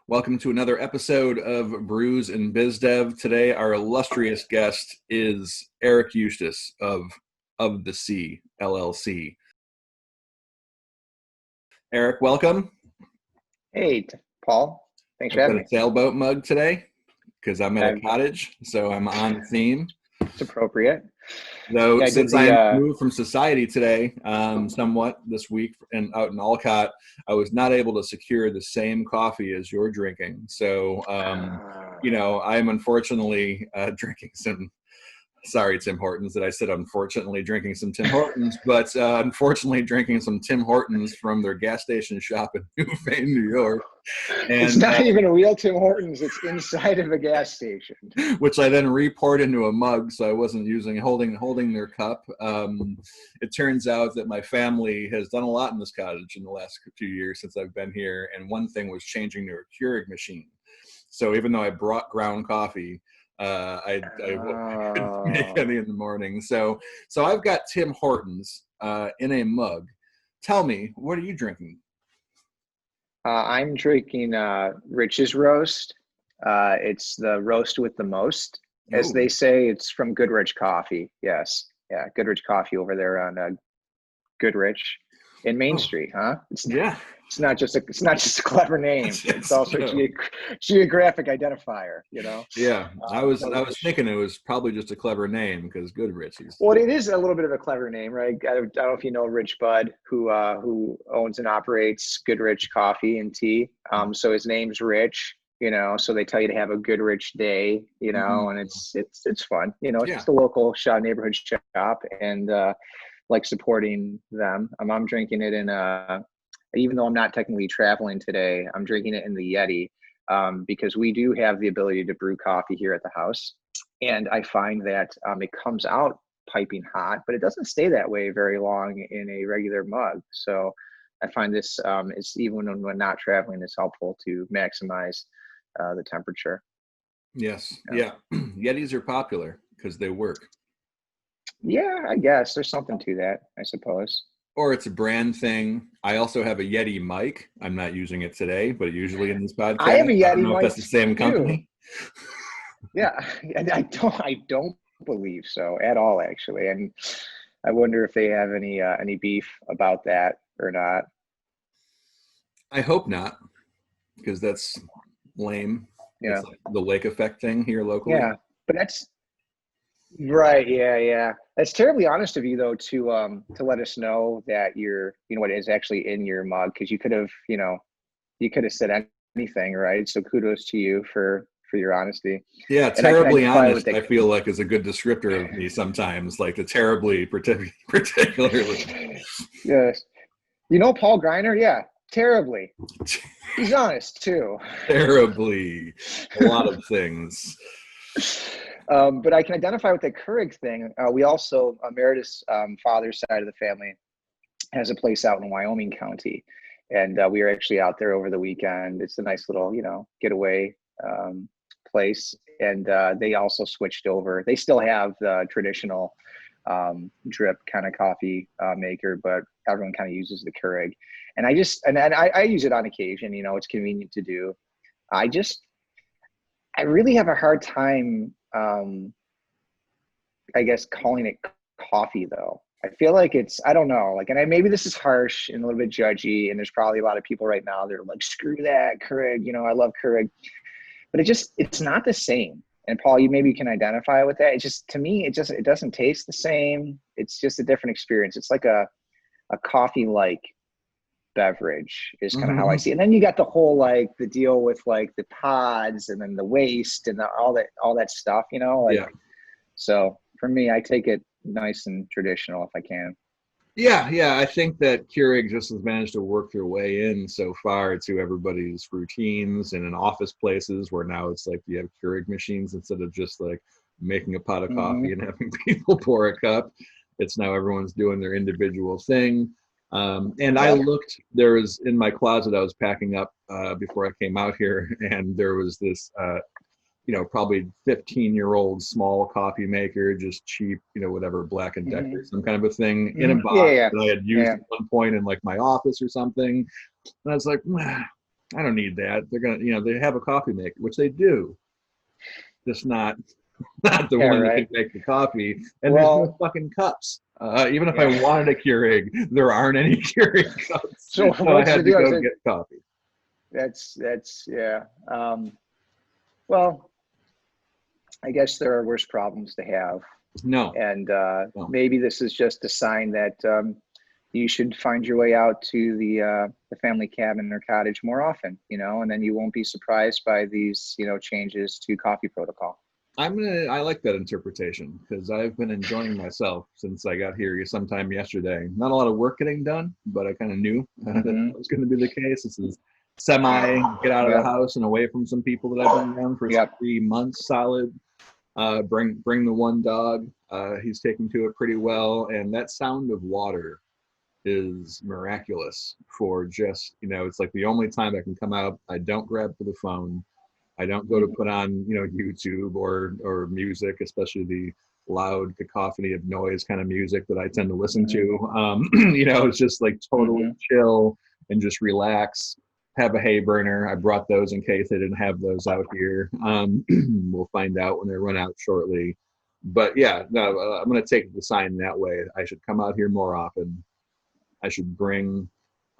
Welcome to another episode of Brews and BizDev. Today, our illustrious guest is Erik Eustice of the Sea LLC. Erik, welcome. Hey, Paul. Thanks for I've having got me. a sailboat mug today because I'm at a cottage, so I'm on theme. It's appropriate. Though, Yeah, since I moved from society today, somewhat this week, and out in Olcott, I was not able to secure the same coffee as you're drinking. So, I'm unfortunately drinking some. Sorry, Tim Hortons, that I said unfortunately drinking some Tim Hortons, but unfortunately drinking some Tim Hortons from their gas station shop in Newfane, New York. And, it's not even a real Tim Hortons. It's inside of a gas station. Which I then re-poured into a mug, so I wasn't holding their cup. It turns out that my family has done a lot in this cottage in the last few years since I've been here, and one thing was changing to a Keurig machine. So even though I brought ground coffee, I couldn't make any in the morning. So I've got Tim Hortons in a mug. Tell me, what are you drinking? I'm drinking Rich's Roast. It's the roast with the most, as they say. It's from Goodrich Coffee. Yes. Yeah, Goodrich Coffee over there on Goodrich in Main Street, huh? It's not just a clever name. It's also a geographic identifier, you know? Yeah, I was thinking it was probably just a clever name because Goodrich is. Well, it is a little bit of a clever name, right? I don't know if you know Rich Budd, who owns and operates Goodrich Coffee and Tea. So his name's Rich, you know. So they tell you to have a Goodrich day, you know, and it's fun, you know. It's just a local neighborhood shop, and like supporting them. I'm drinking it in even though I'm not technically traveling today, I'm drinking it in the Yeti because we do have the ability to brew coffee here at the house. And I find that it comes out piping hot, but it doesn't stay that way very long in a regular mug. So I find this, it's even when not traveling, it's helpful to maximize the temperature. Yes. Yeah. Yetis are popular because they work. Yeah, I guess there's something to that, I suppose. Or it's a brand thing. I also have a Yeti mic. I'm not using it today, but usually in this podcast, I have a Yeti I don't know mic if that's the same company. Yeah, I don't believe so at all, actually. And I wonder if they have any beef about that or not. I hope not, because that's lame. Yeah, it's like the lake effect thing here locally. Yeah, but that's right. Yeah. That's terribly honest of you, though, to let us know that what is actually in your mug, because you could have said anything, right? So kudos to you for your honesty. Yeah, terribly honest, I feel like is a good descriptor of me sometimes, like the terribly particularly. Yes. You know Paul Greiner? Yeah, terribly. He's honest, too. Terribly. A lot of things. But I can identify with the Keurig thing. We also, Meredith's father's side of the family has a place out in Wyoming County. And we were actually out there over the weekend. It's a nice little, getaway place. And they also switched over. They still have the traditional drip kind of coffee maker, but everyone kind of uses the Keurig. And I use it on occasion. It's convenient to do. I really have a hard time, I guess, calling it coffee, though. I feel like I don't know, like, and maybe this is harsh and a little bit judgy, and there's probably a lot of people right now that are like, screw that Keurig, I love Keurig, but it's not the same. And Paul, you maybe can identify with that. It just, to me, it doesn't taste the same. It's just a different experience. It's like a coffee-like beverage is kind of how I see it. And then you got the whole, like, the deal with like the pods and then the waste and all that stuff, So for me, I take it nice and traditional if I can. Yeah. I think that Keurig just has managed to work their way in so far to everybody's routines and in office places where now it's like you have Keurig machines instead of just like making a pot of coffee and having people pour a cup. It's now everyone's doing their individual thing. I looked, there was in my closet, I was packing up before I came out here, and there was this, probably 15-year-old small coffee maker, just cheap, whatever, Black and Decker, some kind of a thing in a box that I had used at one point in like my office or something. And I was like, I don't need that. They're gonna, they have a coffee maker, which they do, just not the Yeah, one that can right. make the coffee. And there's no Well, fucking cups. Even if I yeah. wanted a Keurig, there aren't any Keurig cups, So so I what's the had to deal? Is go it get coffee. that's yeah. Well, I guess there are worse problems to have. No, And no. maybe this is just a sign that you should find your way out to the family cabin or cottage more often, and then you won't be surprised by these, changes to coffee protocol. I like that interpretation because I've been enjoying myself since I got here sometime yesterday. Not a lot of work getting done, but I kind of knew that Hmm. was going to be the case. This is semi get out of the Yep. house and away from some people that I've been around for Yep. 3 months solid. Bring the one dog. He's taking to it pretty well, and that sound of water is miraculous for just, it's like the only time I can come out. I don't grab for the phone. I don't go to Mhm. put on, YouTube or music, especially the loud cacophony of noise kind of music that I tend to listen Mhm. to. It's just like totally Mhm. chill and just relax. Have a hay burner. I brought those in case they didn't have those out here. We'll find out when they run out shortly. But yeah, no, I'm going to take the sign that way. I should come out here more often. I should bring.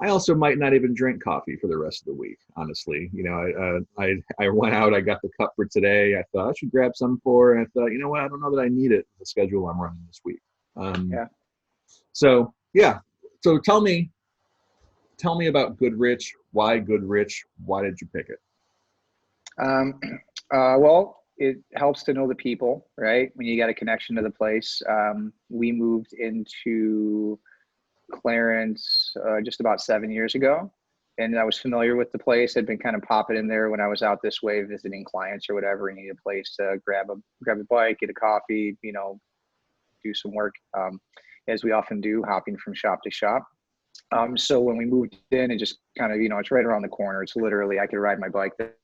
I also might not even drink coffee for the rest of the week. Honestly, I went out. I got the cup for today. I thought I should grab some for, and I thought, you know what? I don't know that I need it. The schedule I'm running this week. Um, Yeah. so yeah. So tell me about Goodrich. Why Goodrich? Why did you pick it? Um, well, it helps to know the people, right? When you got a connection to the place. We moved into Clarence just about 7 years ago, and I was familiar with the place. Had been kind of popping in there when I was out this way visiting clients or whatever. And needed a place to grab a bike, get a coffee, do some work, as we often do, hopping from shop to shop. So when we moved in, it just kind of, it's right around the corner. It's literally I could ride my bike there.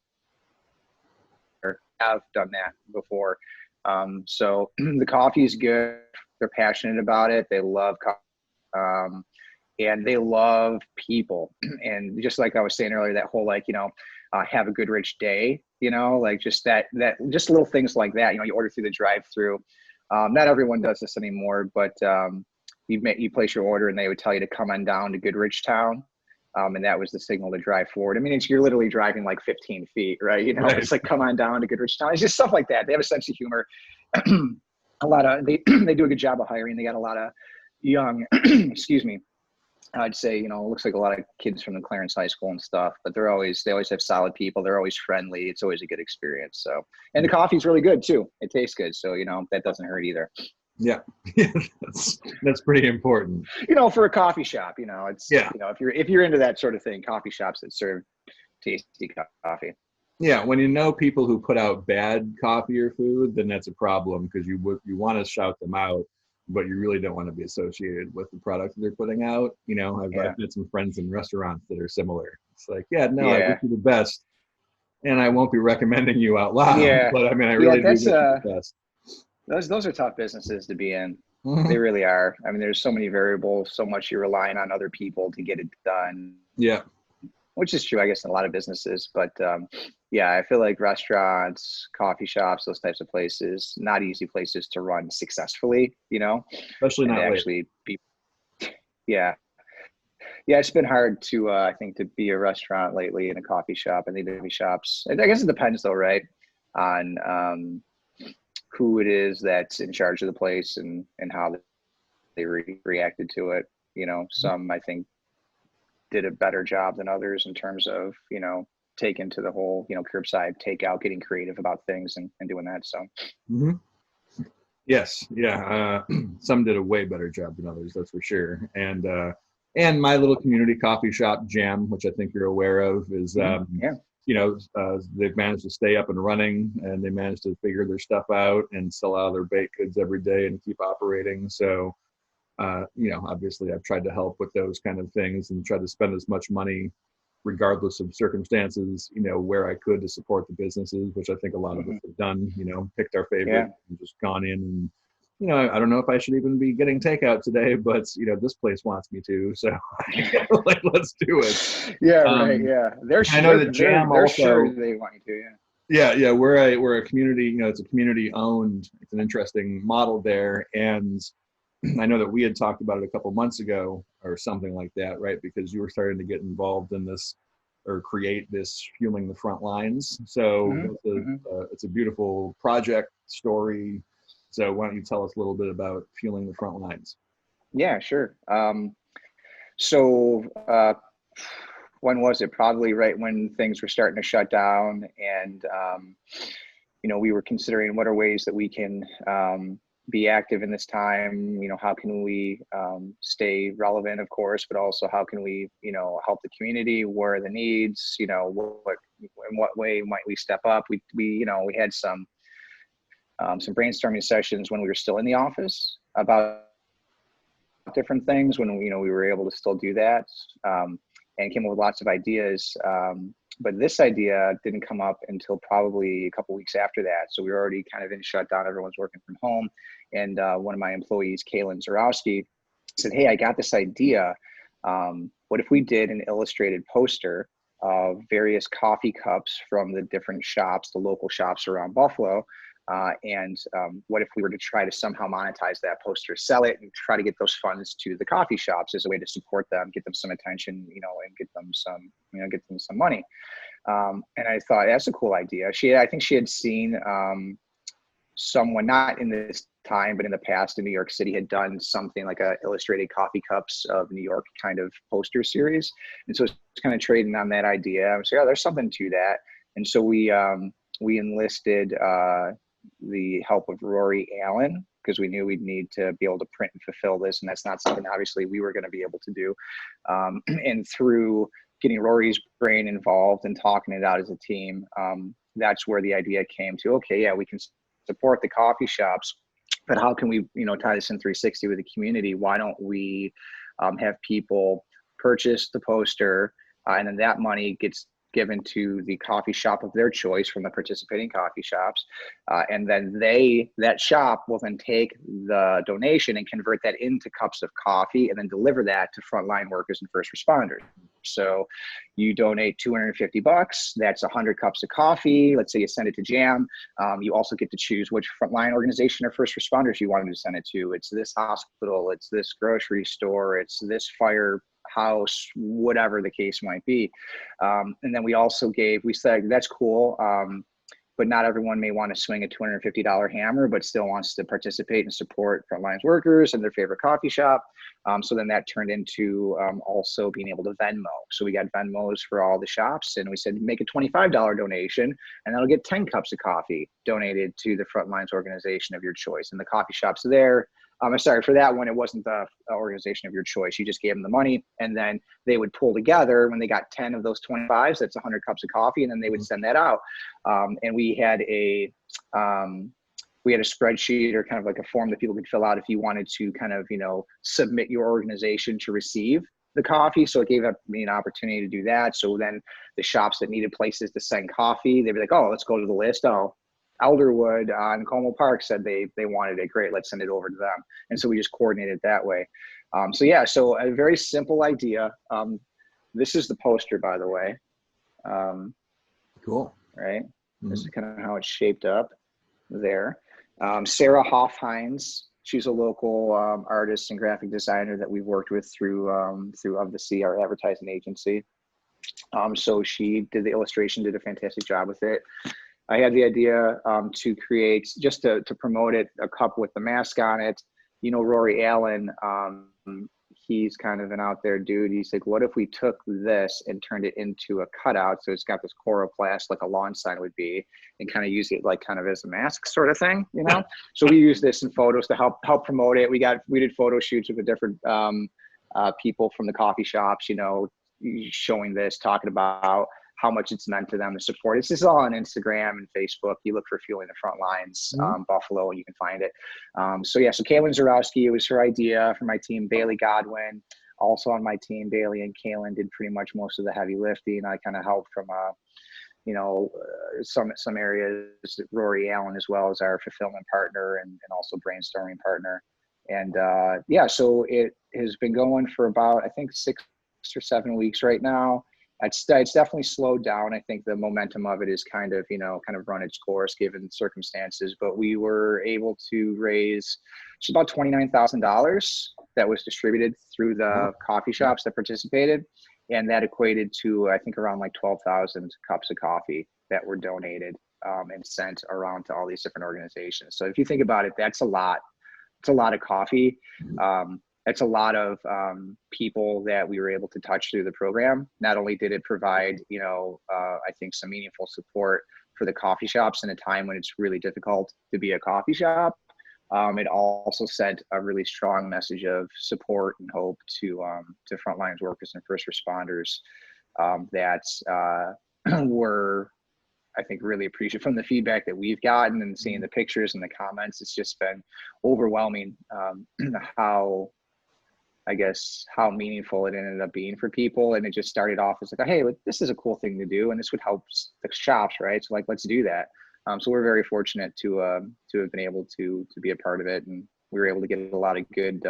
Have done that before. So the coffee is good. They're passionate about it. They love coffee. And they love people. And just like I was saying earlier, that whole have a Goodrich day, like just just little things like that. You order through the drive-through. Not everyone does this anymore, but you place your order and they would tell you to come on down to Goodrich Town. And that was the signal to drive forward. I mean, you're literally driving like 15 feet, right? Right. It's like, come on down to Goodrich Town. It's just stuff like that. They have a sense of humor. A lot of, they do a good job of hiring. They got a lot of young, excuse me, I'd say, it looks like a lot of kids from the Clarence High School and stuff, but they always have solid people. They're always friendly. It's always a good experience. So, and the coffee's really good too. It tastes good. So, that doesn't hurt either. Yeah, that's pretty important. For a coffee shop, it's, Yeah. if you're into that sort of thing, coffee shops that serve tasty coffee. Yeah, when you know people who put out bad coffee or food, then that's a problem because you want to shout them out, but you really don't want to be associated with the product that they're putting out. I've Yeah. had some friends in restaurants that are similar. It's like, yeah, no, I wish Yeah. you the best, and I won't be recommending you out loud, Yeah. but I mean, I Yeah. really do That's, wish you the best. those are tough businesses to be in. They Mhm. really are. I mean, there's so many variables, so much you're relying on other people to get it done, Yeah, which is true, I guess, in a lot of businesses. But yeah, I feel like restaurants, coffee shops, those types of places, not easy places to run successfully, especially and to not late. actually be, yeah. Yeah, it's been hard to, I think, to be a restaurant lately in a coffee shop. I think the coffee shops, I guess it depends though, right? On who it is that's in charge of the place and how they reacted to it. Some I think did a better job than others in terms of taking to the whole curbside takeout, getting creative about things and doing that. So Hmm. Yes, yeah. Some did a way better job than others, that's for sure. And my little community coffee shop, Jam, which I think you're aware of, is yeah. they've managed to stay up and running, and they managed to figure their stuff out and sell out their baked goods every day and keep operating. So, obviously, I've tried to help with those kind of things and tried to spend as much money, regardless of circumstances, where I could to support the businesses, which I think a lot of us Hmm. have done. Picked our favorite Yeah. and just gone in and I don't know if I should even be getting takeout today, but this place wants me to, so like let's do it. Yeah, right. Um, Yeah, I know that Jam they're sure also, they want you to. Yeah. yeah, we're a community, it's a community owned, it's an interesting model there. And I know that we had talked about it a couple months ago or something like that, right? Because you were starting to get involved in this or create this fueling the front lines. So Hmm. Hmm. it's a beautiful project story. So why don't you tell us a little bit about fueling the front lines? Yeah, sure. So when was it? Probably right when things were starting to shut down, and we were considering what are ways that we can be active in this time. How can we stay relevant, of course, but also how can we, help the community? Where are the needs? What in what way might we step up? We had some brainstorming sessions when we were still in the office about different things when we were able to still do that, and came up with lots of ideas. But this idea didn't come up until probably a couple weeks after that. So we were already kind of in shutdown. Everyone's working from home, and one of my employees, Kaylin Zarowski, said, "Hey, I got this idea. What if we did an illustrated poster of various coffee cups from the different shops, the local shops around Buffalo?" And what if we were to try to somehow monetize that poster, sell it, and try to get those funds to the coffee shops as a way to support them, get them some attention, and get them some money. And I thought that's a cool idea. I think she had seen someone, not in this time, but in the past in New York City, had done something like a illustrated coffee cups of New York kind of poster series. And so it's kind of trading on that idea. I was like, oh, there's something to that. And so we enlisted the help of Rory Allen, because we knew we'd need to be able to print and fulfill this. And that's not something obviously we were going to be able to do. And through getting Rory's brain involved and talking it out as a team, that's where the idea came to, okay, yeah, we can support the coffee shops, but how can we, tie this in 360 with the community? Why don't we have people purchase the poster, and then that money gets given to the coffee shop of their choice from the participating coffee shops. And then that shop will then take the donation and convert that into cups of coffee and then deliver that to frontline workers and first responders. So you donate $250, that's 100 cups of coffee. Let's say you send it to Jam. You also get to choose which frontline organization or first responders you wanted to send it to. It's this hospital, it's this grocery store, it's this firehouse, whatever the case might be. And then we said, that's cool. But not everyone may want to swing a $250 hammer, but still wants to participate and support frontline workers and their favorite coffee shop. So then that turned into also being able to Venmo. So we got Venmos for all the shops, and we said, make a $25 donation, and that'll get 10 cups of coffee donated to the Frontlines organization of your choice. And the coffee shops there, I'm sorry, for that one, it wasn't the organization of your choice. You just gave them the money, and then they would pull together when they got 10 of those 25s, that's 100 cups of coffee, and then they would send that out. And we had a spreadsheet, or kind of like a form that people could fill out if you wanted to kind of, submit your organization to receive the coffee. So it gave me an opportunity to do that. So then the shops that needed places to send coffee, they'd be like, oh, let's go to the list. Oh, Elderwood on Como Park said they wanted it. Great, let's send it over to them. And so we just coordinated that way. So a very simple idea. This is the poster, by the way. Cool. Right. Mm-hmm. This is kind of how it's shaped up there. Sarah Hoffhines, she's a local artist and graphic designer that we've worked with through Of the Sea, our advertising agency. So she did the illustration, did a fantastic job with it. I had the idea to create, just to promote it, a cup with the mask on it. Rory Allen, he's kind of an out there dude. He's like, what if we took this and turned it into a cutout? So it's got this coroplast like a lawn sign would be, and kind of use it like kind of as a mask sort of thing, So we use this in photos to help promote it. We did photo shoots with the different people from the coffee shops, showing this, talking about how much it's meant to them to support. This is all on Instagram and Facebook. You look for Fueling the Front Lines, Buffalo, and you can find it. So Kaylin Zarowski, it was her idea for my team. Bailey Godwin, also on my team. Bailey and Kaylin did pretty much most of the heavy lifting. I kind of helped from some areas. Rory Allen as well as our fulfillment partner and also brainstorming partner. And so it has been going for about, I think, 6 or 7 weeks right now. It's definitely slowed down. I think the momentum of it is kind of run its course given circumstances, but we were able to raise just about $29,000 that was distributed through the coffee shops that participated. And that equated to, I think, around like 12,000 cups of coffee that were donated and sent around to all these different organizations. So if you think about it, that's a lot. It's a lot of coffee. It's a lot of people that we were able to touch through the program. Not only did it provide, I think some meaningful support for the coffee shops in a time when it's really difficult to be a coffee shop, it also sent a really strong message of support and hope to frontlines workers and first responders that were, I think, really appreciative from the feedback that we've gotten and seeing the pictures and the comments. It's just been overwhelming how meaningful it ended up being for people. And it just started off as like, hey, this is a cool thing to do, and this would help the shops, right? So like, let's do that. So we're very fortunate to have been able to be a part of it, and we were able to get a lot of good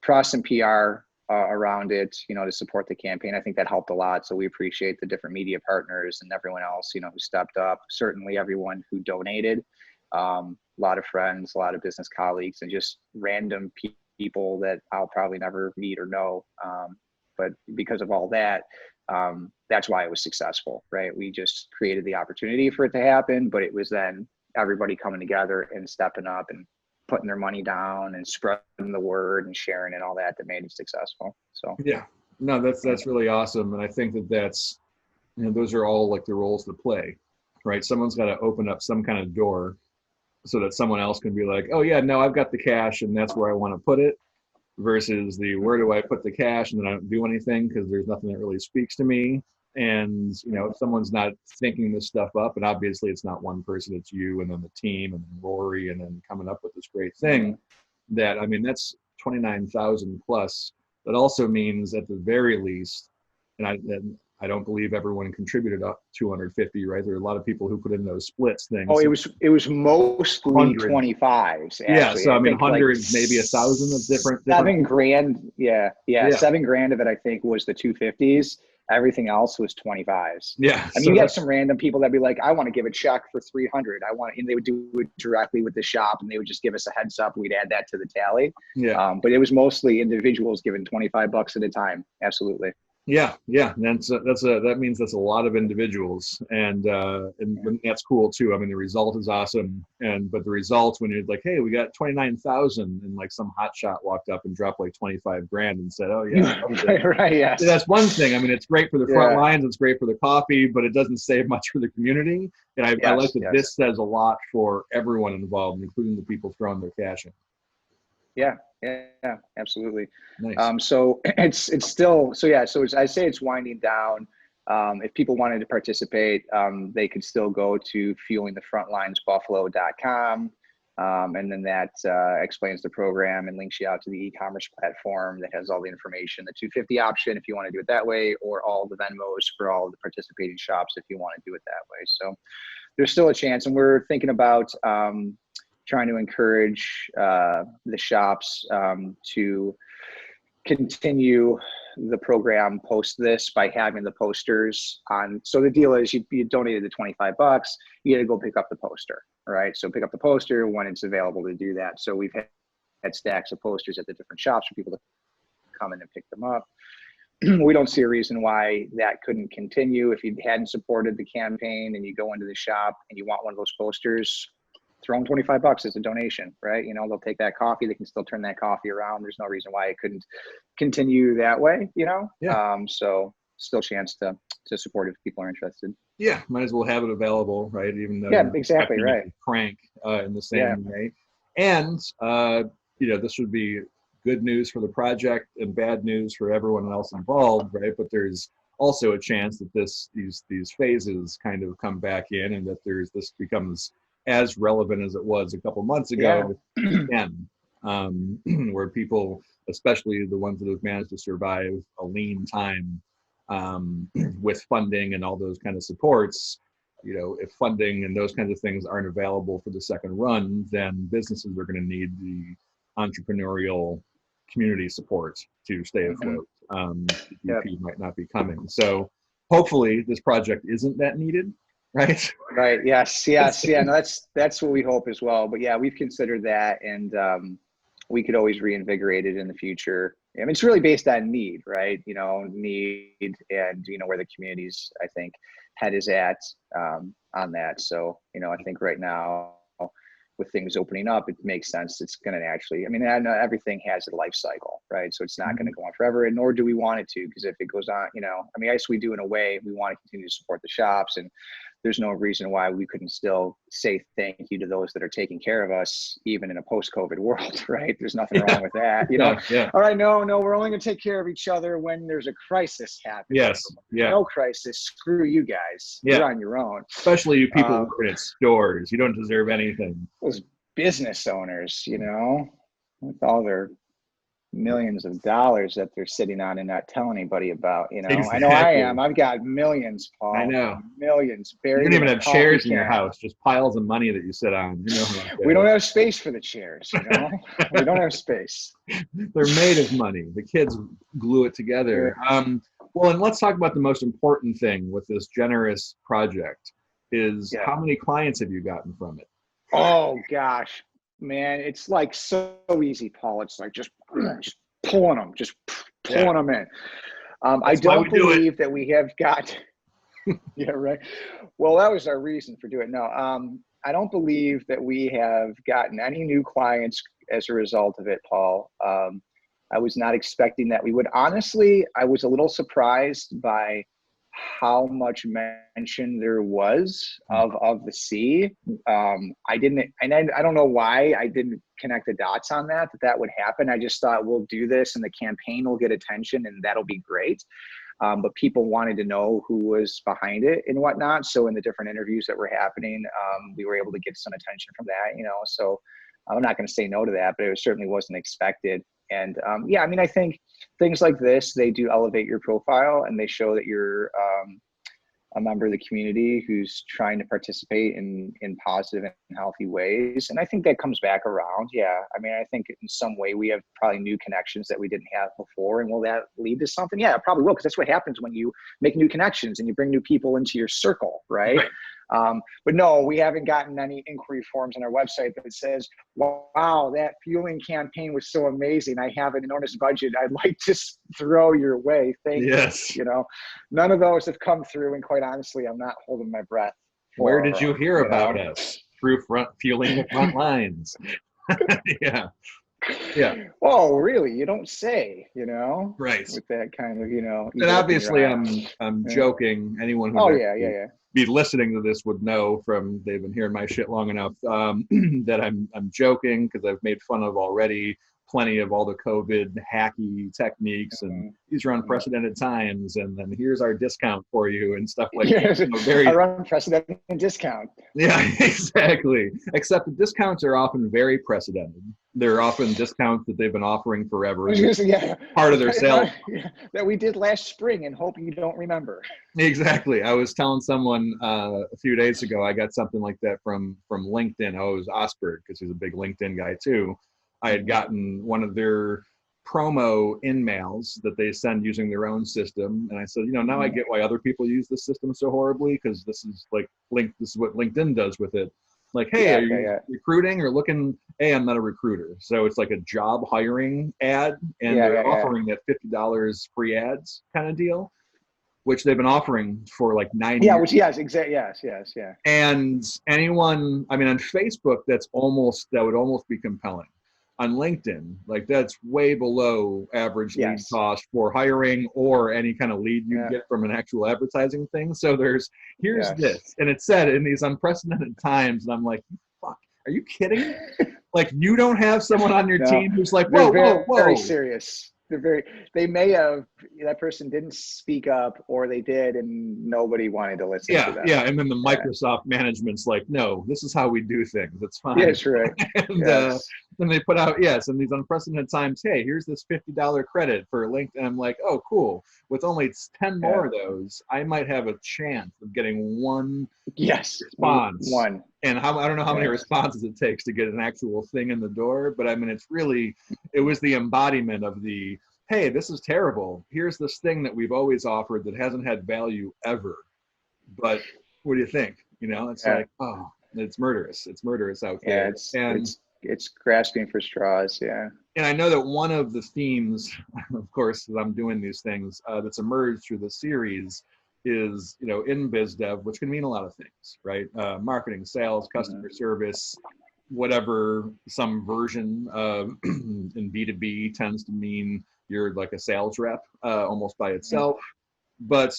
press and PR around it, to support the campaign. I think that helped a lot. So we appreciate the different media partners and everyone else, who stepped up. Certainly everyone who donated, a lot of friends, a lot of business colleagues, and just random people that I'll probably never meet or know. But because of all that, that's why it was successful, right? We just created the opportunity for it to happen, but it was then everybody coming together and stepping up and putting their money down and spreading the word and sharing and all that made it successful. So yeah, no, that's really awesome. And I think that's, those are all like the roles to play, right? Someone's got to open up some kind of door so that someone else can be like, oh yeah, no, I've got the cash and that's where I want to put it, versus the where do I put the cash and then I don't do anything because there's nothing that really speaks to me. And if someone's not thinking this stuff up, and obviously it's not one person, it's you and then the team and then Rory and then coming up with this great thing, that that's 29,000 plus. That also means at the very least, and I don't believe everyone contributed up 250, right? There are a lot of people who put in those splits things. Oh, it was mostly 100. 25s. Actually. Yeah, so I mean, hundreds, like maybe 1,000 of different. $7,000. Yeah, $7,000 of it, I think, was the 250s. Everything else was 25s. Yeah, I mean, you have some random people that'd be like, I want to give a check for 300. And they would do it directly with the shop, and they would just give us a heads up. We'd add that to the tally. Yeah. But it was mostly individuals giving $25 at a time. Absolutely. Yeah. That means that's a lot of individuals, and that's cool too. I mean, the result is awesome, but the results when you're like, hey, we got 29,000, and like some hot shot walked up and dropped like 25 grand and said, oh yeah, right, yes. That's one thing. I mean, it's great for the front lines, it's great for the coffee, but it doesn't save much for the community. And I like that this says a lot for everyone involved, including the people throwing their cash in. Yeah, absolutely. Nice. So it's still, so I say it's winding down. If people wanted to participate, they could still go to fuelingthefrontlinesbuffalo.com. And then that explains the program and links you out to the e-commerce platform that has all the information, the 250 option if you want to do it that way, or all the Venmos for all the participating shops if you want to do it that way. So there's still a chance, and we're thinking about trying to encourage the shops to continue the program post this by having the posters on. So the deal is you donated the $25, you got to go pick up the poster, right? So pick up the poster when it's available to do that. So we've had stacks of posters at the different shops for people to come in and pick them up. We don't see a reason why that couldn't continue. If you hadn't supported the campaign and you go into the shop and you want one of those posters, throw them $25 as a donation, right? They'll take that coffee. They can still turn that coffee around. There's no reason why it couldn't continue that way, Yeah. So still chance to support if people are interested. Yeah, might as well have it available, right? Even though exactly right. Crank in the same way. And this would be good news for the project and bad news for everyone else involved, right? But there's also a chance that these phases kind of come back in, and that this becomes as relevant as it was a couple months ago again, where people, especially the ones that have managed to survive a lean time, with funding and all those kind of supports. If funding and those kinds of things aren't available for the second run, then businesses are going to need the entrepreneurial community support to stay afloat. GDP might not be coming. So hopefully this project isn't that needed, right? Right. Yes. Yes. Yeah. No, that's what we hope as well. But yeah, we've considered that, and we could always reinvigorate it in the future. I mean, it's really based on need, right? Need, and where the community's, I think, head is at on that. So I think right now, with things opening up, it makes sense. It's going to actually, I mean, I know everything has a life cycle, right? So it's not going to go on forever, and nor do we want it to, because if it goes on, I mean, yes, we do in a way. We want to continue to support the shops, and there's no reason why we couldn't still say thank you to those that are taking care of us, even in a post-COVID world, right? There's nothing wrong with that, All right, no, we're only going to take care of each other when there's a crisis happening. Yes, yeah. No crisis, screw you guys. Yeah. You're on your own. Especially you people working at stores. You don't deserve anything. Those business owners, with all their millions of dollars that they're sitting on and not telling anybody about, Exactly. I know I am. I've got millions, Paul. I know. Millions buried. You don't even have chairs in your can. house, just piles of money that you sit on. We don't have space for the chairs, We don't have space. They're made of money. The kids glue it together. Well, and let's talk about the most important thing with this generous project is how many clients have you gotten from it? Oh gosh, man, it's like so easy, Paul. It's like just pulling them in. I don't believe that we have got. Yeah, right. Well, that was our reason for doing it. No, I don't believe that we have gotten any new clients as a result of it, Paul. I was not expecting that we would. Honestly, I was a little surprised by how much mention there was of the sea. I didn't, and I don't know why I didn't connect the dots on that would happen. I just thought we'll do this and the campaign will get attention and that'll be great. But people wanted to know who was behind it and whatnot. So in the different interviews that were happening, we were able to get some attention from that, so I'm not going to say no to that, but it certainly wasn't expected. And I mean, I think things like this, they do elevate your profile and they show that you're a member of the community who's trying to participate in positive and healthy ways. And I think that comes back around. Yeah. I mean, I think in some way we have probably new connections that we didn't have before. And will that lead to something? Yeah, it probably will. Because that's what happens when you make new connections and you bring new people into your circle, right? But no, we haven't gotten any inquiry forms on our website that says, wow, that fueling campaign was so amazing. I have an enormous budget I'd like to throw your way. Thank you. None of those have come through. And quite honestly, I'm not holding my breath. Where did you hear about us? Through fueling the Frontlines. Yeah. Oh, really? You don't say, Right. With that kind of, And obviously I'm joking. Anyone who be listening to this would know from they've been hearing my shit long enough that I'm joking because I've made fun of already plenty of all the COVID hacky techniques and these are unprecedented times and then here's our discount for you and stuff like that. Our unprecedented discount. Yeah, exactly. Except the discounts are often very precedented. They're often discounts that they've been offering forever. Part of their sale. That we did last spring and hope you don't remember. Exactly. I was telling someone a few days ago, I got something like that from LinkedIn. Oh, it was Osberg because he's a big LinkedIn guy too. I had gotten one of their promo in-mails that they send using their own system. And I said, now I get why other people use this system so horribly because this is what LinkedIn does with it. Like, hey, are you recruiting or looking? Hey, I'm not a recruiter. So it's like a job hiring ad and they're offering it $50 free ads kind of deal, which they've been offering for like 9 years. Yeah, which yes. And anyone, I mean, on Facebook, that would almost be compelling. On LinkedIn, like that's way below average lead cost for hiring or any kind of lead you get from an actual advertising thing. So here's this. And it said in these unprecedented times, and I'm like, fuck, are you kidding? Like you don't have someone on your team who's like, whoa. Very serious. They may have that person didn't speak up, or they did and nobody wanted to listen to them. Yeah. And then the Microsoft management's like, no, this is how we do things. It's fine. Yes, right. And then they put out, in these unprecedented times, hey, here's this $50 credit for LinkedIn. I'm like, oh, cool. With only 10 more of those, I might have a chance of getting one response. One. And I don't know how many responses it takes to get an actual thing in the door, but I mean, it was the embodiment of the, hey, this is terrible. Here's this thing that we've always offered that hasn't had value ever. But what do you think? It's like, oh, it's murderous. It's murderous out there. It's grasping for straws. Yeah. And I know that one of the themes, of course, as I'm doing these things, that's emerged through the series is, in BizDev, which can mean a lot of things, right? Marketing, sales, customer service, whatever some version of in B2B tends to mean you're like a sales rep almost by itself. But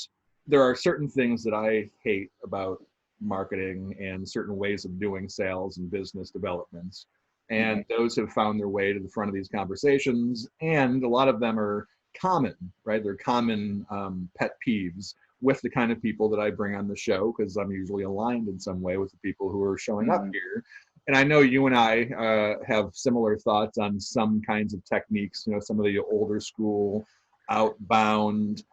there are certain things that I hate about marketing and certain ways of doing sales and business developments. And those have found their way to the front of these conversations. And a lot of them are common, right? They're common pet peeves with the kind of people that I bring on the show, because I'm usually aligned in some way with the people who are showing up here. And I know you and I have similar thoughts on some kinds of techniques, some of the older school, outbound,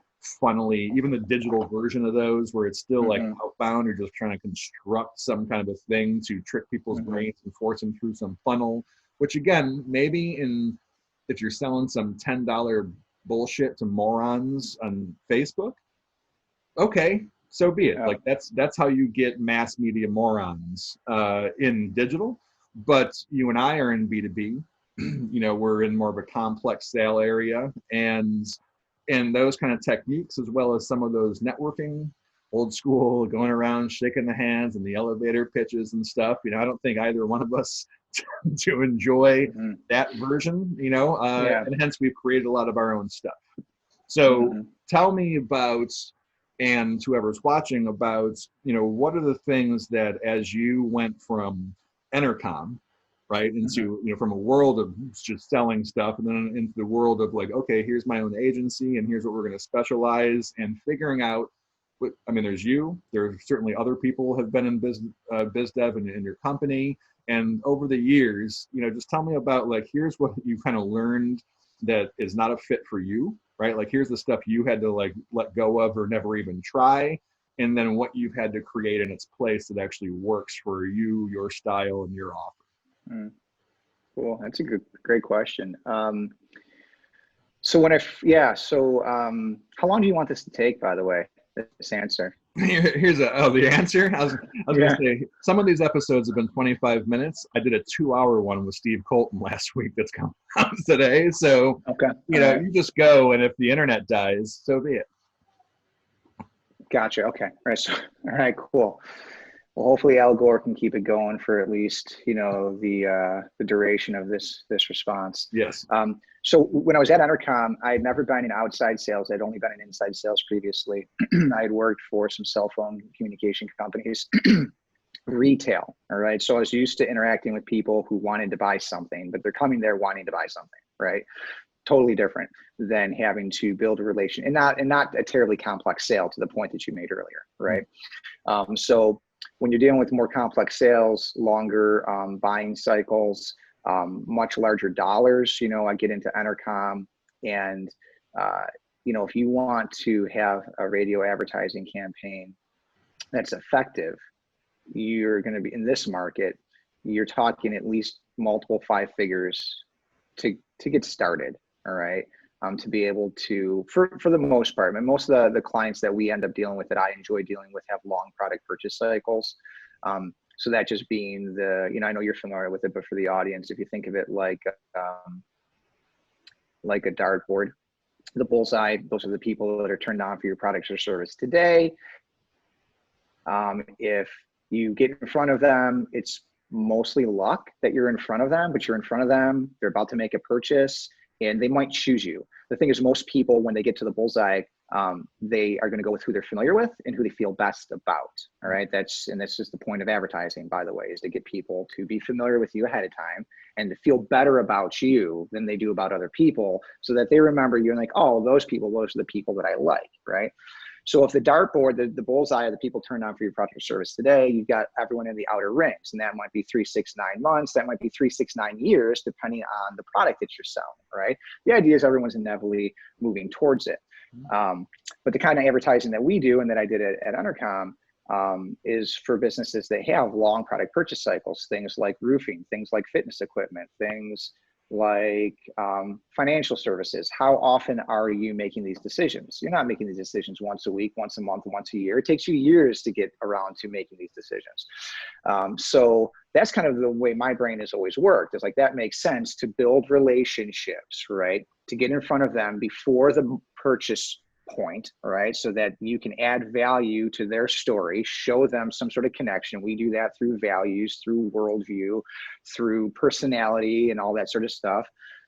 funnily, even the digital version of those where it's still like outbound, you're just trying to construct some kind of a thing to trick people's brains and force them through some funnel, which again, maybe if you're selling some $10 bullshit to morons on Facebook, okay, so be it. Like that's how you get mass media morons in digital. But you and I are in B2B. We're in more of a complex sale area, and those kind of techniques, as well as some of those networking, old school, going around shaking the hands and the elevator pitches and stuff. I don't think either one of us to enjoy that version. And hence we've created a lot of our own stuff. So tell me about, and whoever's watching, about, what are the things that as you went from Entercom, right, into, from a world of just selling stuff, and then into the world of like, okay, here's my own agency, and here's what we're going to specialize, and figuring out, there's you, there's certainly other people have been in BizDev and in your company, and over the years, just tell me about, like, here's what you kind of learned that is not a fit for you, right? Like, here's the stuff you had to like let go of or never even try, and then what you've had to create in its place that actually works for you, your style, and your offer. Cool. That's a great question. So how long do you want this to take, by the way, this answer? Here's the answer. I was gonna say, some of these episodes have been 25 minutes. I did a 2-hour one with Steve Colton last week that's coming out today. So, you just go, and if the internet dies, so be it. Gotcha. Okay. All right, cool. Well, hopefully Al Gore can keep it going for at least, the duration of this response. Yes. So when I was at Entercom, I had never been in outside sales. I'd only been in inside sales previously. I had worked for some cell phone communication companies, retail. All right. So I was used to interacting with people who wanted to buy something, but they're coming there wanting to buy something, right? Totally different than having to build a relation, and not a terribly complex sale, to the point that you made earlier, right? So when you're dealing with more complex sales, longer buying cycles, much larger dollars, I get into Entercom, and if you want to have a radio advertising campaign that's effective, you're going to be in this market, you're talking at least multiple 5 figures to get started. All right. To be able to, for the most part, and most of the clients that we end up dealing with, that I enjoy dealing with, have long product purchase cycles. So that just being I know you're familiar with it, but for the audience, if you think of it like a dartboard, the bullseye, those are the people that are turned on for your products or service today. If you get in front of them, it's mostly luck that you're in front of them, but you're in front of them, they're about to make a purchase, and they might choose you. The thing is, most people, when they get to the bullseye, they are going to go with who they're familiar with and who they feel best about. All right. That's just the point of advertising, by the way, is to get people to be familiar with you ahead of time and to feel better about you than they do about other people, so that they remember you and like, oh, those are the people that I like. Right. So if the dartboard, the bullseye of the people turned on for your product or service today, you've got everyone in the outer rings, and that might be 3, 6, 9 months. That might be 3, 6, 9 years, depending on the product that you're selling, right? The idea is everyone's inevitably moving towards it. But the kind of advertising that we do and that I did at Entercom is for businesses that have long product purchase cycles, things like roofing, things like fitness equipment, things like financial services. How often are you making these decisions? You're not making these decisions once a week, once a month, once a year. It takes you years to get around to making these decisions. So that's kind of the way my brain has always worked. It's like, that makes sense to build relationships, right? To get in front of them before the purchase point, right? So that you can add value to their story, show them some sort of connection. We do that through values, through worldview, through personality, and all that sort of stuff.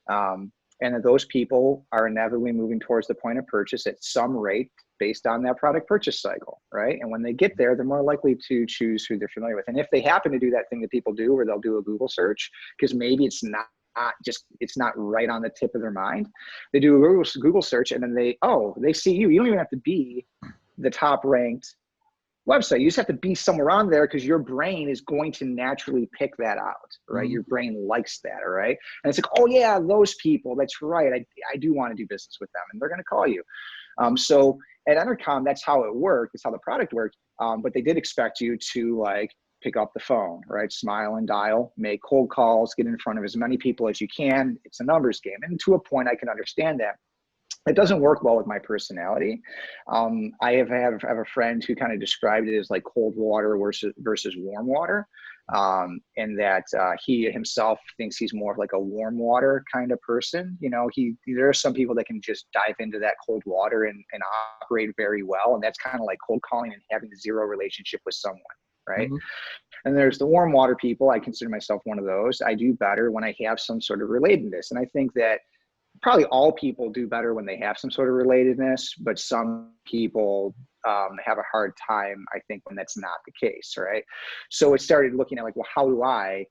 And that those people are inevitably moving towards the point of purchase at some rate based on that product purchase cycle, right? And when they get there, they're more likely to choose who they're familiar with. And if they happen to do that thing that people do, where they'll do a Google search, because maybe it's not right on the tip of their mind. They do a Google search, and then they see you. You don't even have to be the top ranked website. You just have to be somewhere on there, because your brain is going to naturally pick that out, right? Your brain likes that, all right? And it's like, oh yeah, those people, that's right. I do want to do business with them, and they're going to call you. So at Entercom, that's how it worked. It's how the product worked. But they did expect you to like pick up the phone, right? Smile and dial, make cold calls, get in front of as many people as you can. It's a numbers game. And to a point, I can understand that. It doesn't work well with my personality. I have a friend who kind of described it as like cold water versus warm water. And that he himself thinks he's more of like a warm water kind of person. You know, there are some people that can just dive into that cold water and operate very well. And that's kind of like cold calling and having zero relationship with someone, right? And there's the warm water people. I consider myself one of those. I do better when I have some sort of relatedness. And I think that probably all people do better when they have some sort of relatedness, but some people have a hard time, I think, when that's not the case, right? So it started looking at like, well, how do I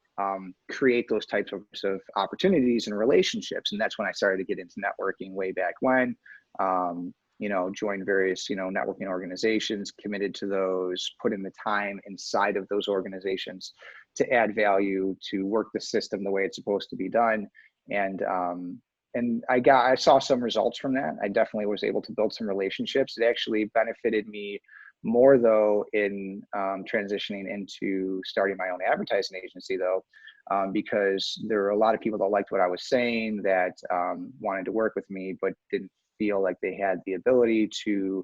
create those types of opportunities and relationships? And that's when I started to get into networking way back when. Joined various, networking organizations, committed to those, put in the time inside of those organizations to add value, to work the system the way it's supposed to be done. And I saw some results from that. I definitely was able to build some relationships. It actually benefited me more though in transitioning into starting my own advertising agency though, because there were a lot of people that liked what I was saying, that wanted to work with me, but didn't feel like they had the ability to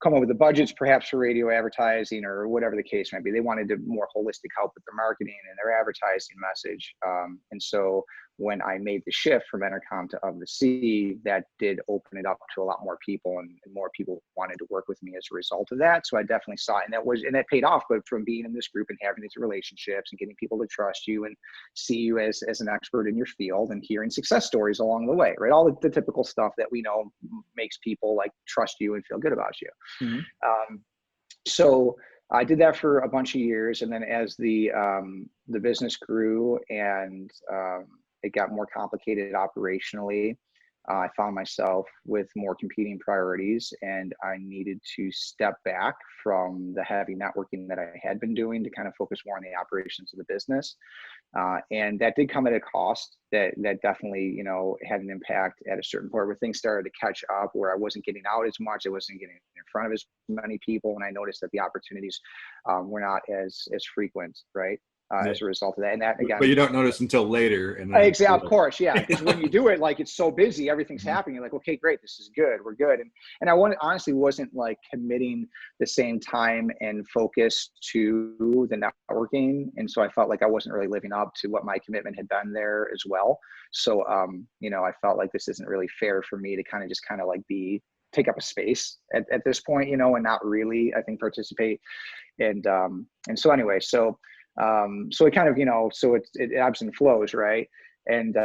come up with the budgets perhaps for radio advertising or whatever the case might be. They wanted more holistic help with their marketing and their advertising message. And so when I made the shift from Entercom to Of the Sea, that did open it up to a lot more people, and more people wanted to work with me as a result of that. So I definitely saw it, and that paid off. But from being in this group and having these relationships and getting people to trust you and see you as an expert in your field, and hearing success stories along the way, right? All the typical stuff that we know makes people like trust you and feel good about you. So I did that for a bunch of years, and then as the business grew and it got more complicated operationally, I found myself with more competing priorities, and I needed to step back from the heavy networking that I had been doing to kind of focus more on the operations of the business. And that did come at a cost that definitely, had an impact at a certain point where things started to catch up, where I wasn't getting out as much. I wasn't getting in front of as many people. And I noticed that the opportunities were not as frequent, right? As a result of that. And that, again, but you don't notice until later. And then of course, yeah. Because when you do it, like, it's so busy, everything's happening. You're like, okay, great, this is good, we're good. And I honestly wasn't like committing the same time and focus to the networking. And so I felt like I wasn't really living up to what my commitment had been there as well. So, I felt like this isn't really fair for me to kind of like take up a space at this point, and not really, I think, participate. And so anyway, so it kind of, it ebbs and flows, right? And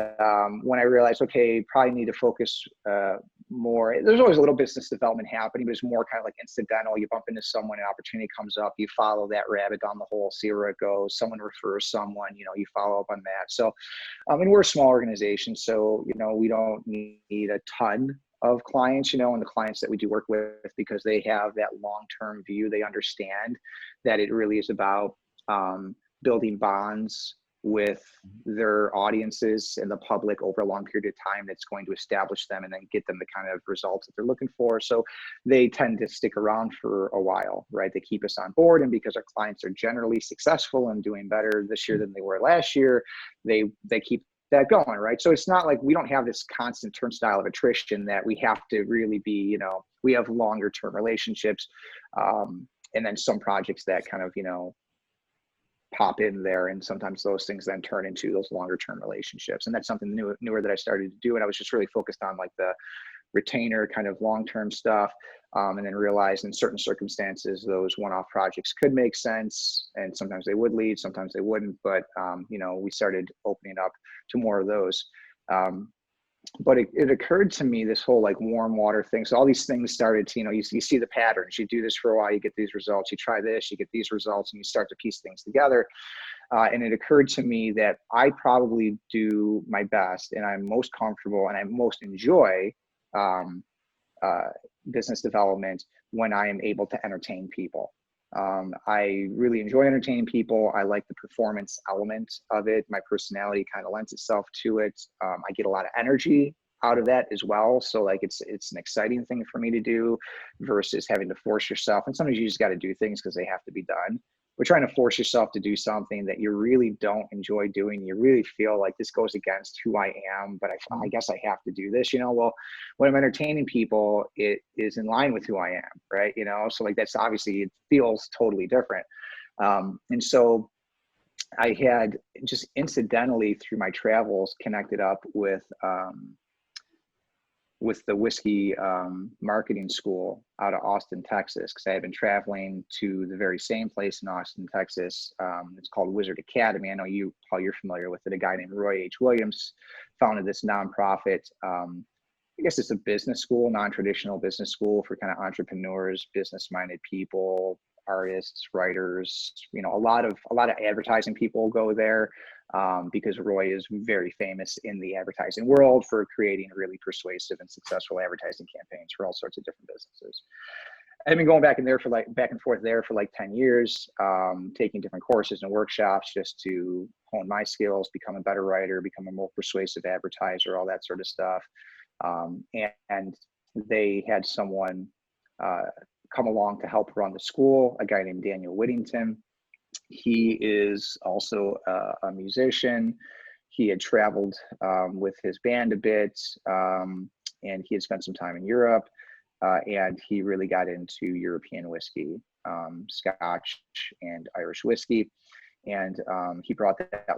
when I realized, okay, probably need to focus more, there's always a little business development happening, but it's more kind of like incidental. You bump into someone, an opportunity comes up, you follow that rabbit down the hole, see where it goes. Someone refers someone, you follow up on that. So, and we're a small organization, so, we don't need a ton of clients, and the clients that we do work with, because they have that long-term view, they understand that it really is about building bonds with their audiences and the public over a long period of time that's going to establish them and then get them the kind of results that they're looking for. So they tend to stick around for a while, right? They keep us on board, and because our clients are generally successful and doing better this year than they were last year, they keep that going, right? So it's not like we don't have this constant turnstile of attrition that we have to really be, we have longer term relationships, and then some projects that kind of, pop in there, and sometimes those things then turn into those longer term relationships. And that's something newer that I started to do, and I was just really focused on like the retainer kind of long-term stuff, and then realized in certain circumstances those one-off projects could make sense, and sometimes they would lead, sometimes they wouldn't, but we started opening up to more of those. But it occurred to me, this whole like warm water thing. So all these things started to, you see the patterns. You do this for a while, you get these results. You try this, you get these results, and you start to piece things together. And it occurred to me that I probably do my best, and I'm most comfortable, and I most enjoy business development when I am able to entertain people. I really enjoy entertaining people. I like the performance element of it. My personality kind of lends itself to it. I get a lot of energy out of that as well. So like it's an exciting thing for me to do versus having to force yourself. And sometimes you just got to do things because they have to be done. But trying to force yourself to do something that you really don't enjoy doing, you really feel like this goes against who I am, but I guess I have to do this, well, when I'm entertaining people, it is in line with who I am, right? So like that's obviously, it feels totally different. And so I had just incidentally through my travels connected up with the whiskey marketing school out of Austin, Texas, because I had been traveling to the very same place in Austin, Texas. It's called Wizard Academy. I know you, Paul, you're familiar with it. A guy named Roy H. Williams founded this nonprofit. I guess it's a business school, non-traditional business school for kind of entrepreneurs, business-minded people, artists, writers. A lot of advertising people go there. Because Roy is very famous in the advertising world for creating really persuasive and successful advertising campaigns for all sorts of different businesses. I've been going back and forth there for like 10 years, taking different courses and workshops just to hone my skills, become a better writer, become a more persuasive advertiser, all that sort of stuff. And they had someone come along to help run the school, a guy named Daniel Whittington. He is also a musician. He had traveled with his band a bit, and he had spent some time in Europe, and he really got into European whiskey, Scotch and Irish whiskey. And he brought that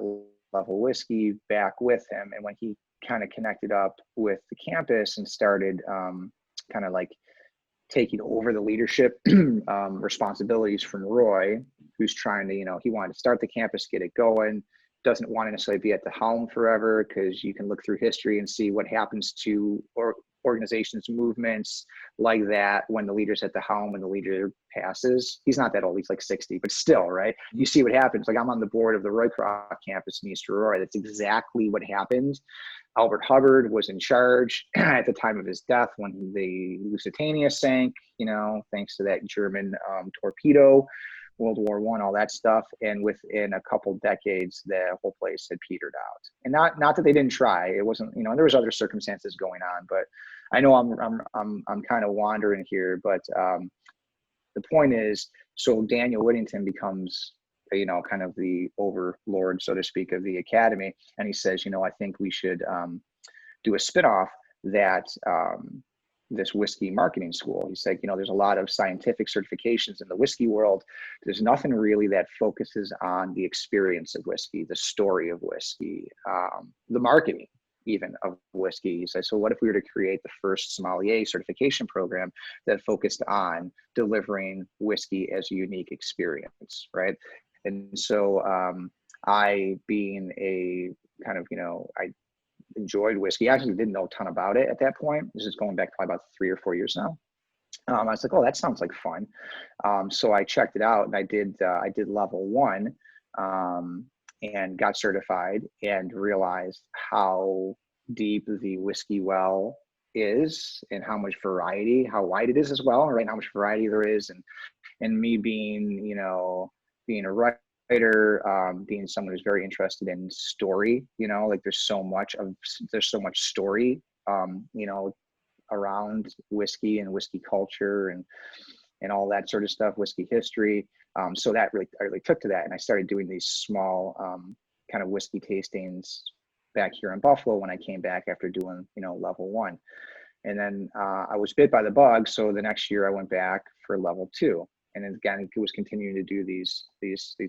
level whiskey back with him. And when he kind of connected up with the campus and started kind of like taking over the leadership responsibilities from Roy, who's trying to, he wanted to start the campus, get it going, doesn't want to necessarily be at the helm forever, because you can look through history and see what happens to organizations, movements like that when the leader's at the helm, when the leader passes. He's not that old, he's like 60, but still, right? You see what happens. Like I'm on the board of the Roycroft campus in East Aurora. That's exactly what happened. Albert Hubbard was in charge at the time of his death when the Lusitania sank, thanks to that German torpedo, World War I, all that stuff. And within a couple decades, the whole place had petered out. And not that they didn't try. It wasn't, there was other circumstances going on. But I know I'm kind of wandering here. But the point is, so Daniel Whittington becomes kind of the overlord, so to speak, of the academy. And he says, I think we should do a spinoff that this whiskey marketing school. He's like, there's a lot of scientific certifications in the whiskey world. There's nothing really that focuses on the experience of whiskey, the story of whiskey, the marketing even of whiskey. He said, so what if we were to create the first sommelier certification program that focused on delivering whiskey as a unique experience, right? And so I, being a kind of, enjoyed whiskey. I actually didn't know a ton about it at that point. This is going back probably about 3 or 4 years now. I was like, oh, that sounds like fun. So I checked it out, and I did level 1, and got certified, and realized how deep the whiskey well is, and how much variety, how wide it is as well, right? How much variety there is, and me being, being a writer, being someone who's very interested in story, like there's so much story, around whiskey and whiskey culture and all that sort of stuff, whiskey history. So I really took to that, and I started doing these small kind of whiskey tastings back here in Buffalo when I came back after doing, level 1. And then I was bit by the bug. So the next year I went back for level 2. And then again, it was continuing to do these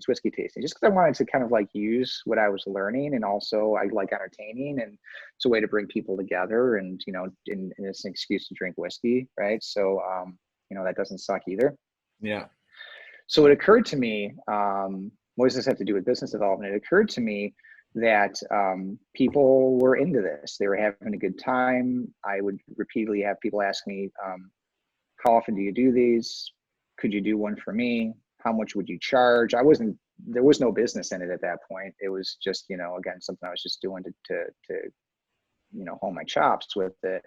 whiskey tastings, just because I wanted to kind of like use what I was learning, and also I like entertaining, and it's a way to bring people together, and and it's an excuse to drink whiskey, right? So that doesn't suck either. Yeah. So it occurred to me, what does this have to do with business development? It occurred to me that people were into this. They were having a good time. I would repeatedly have people ask me, how often do you do these? Could you do one for me? How much would you charge? There was no business in it at that point. It was just, again, something I was just doing to hone my chops with it,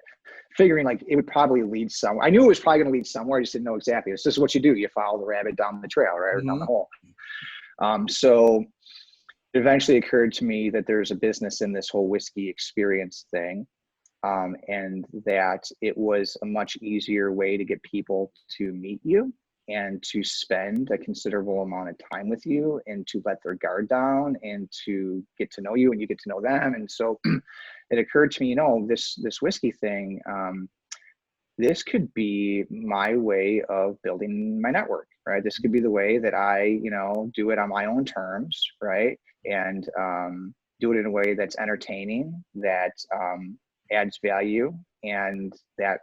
figuring like it would probably lead somewhere. I knew it was probably going to lead somewhere. I just didn't know exactly. This is what you do. You follow the rabbit down the trail, right? Or down the hole. So it eventually occurred to me that there's a business in this whole whiskey experience thing. And that it was a much easier way to get people to meet you and to spend a considerable amount of time with you, and to let their guard down, and to get to know you, and you get to know them. And so it occurred to me, this whiskey thing, this could be my way of building my network, right? This could be the way that I, do it on my own terms, right? And do it in a way that's entertaining, that adds value, and that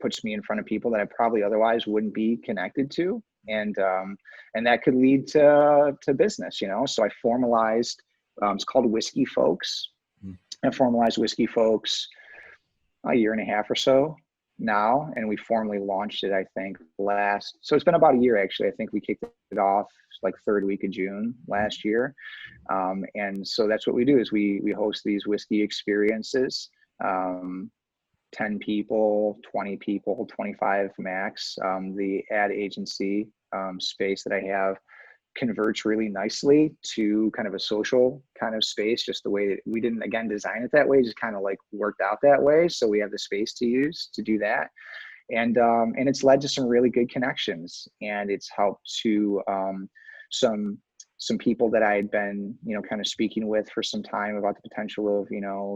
puts me in front of people that I probably otherwise wouldn't be connected to, and that could lead to business, So I formalized. It's called Whiskey Folks. I formalized Whiskey Folks a year and a half or so now, and we formally launched it, I think, so it's been about a year actually. I think we kicked it off like third week of June last year, and so that's what we do, is we host these whiskey experiences. 10 people, 20 people, 25 max. The ad agency space that I have converts really nicely to kind of a social kind of space, just the way that we didn't, again, design it that way, just kind of like worked out that way. So we have the space to use to do that. And it's led to some really good connections, and it's helped to some people that I had been, kind of speaking with for some time about the potential of,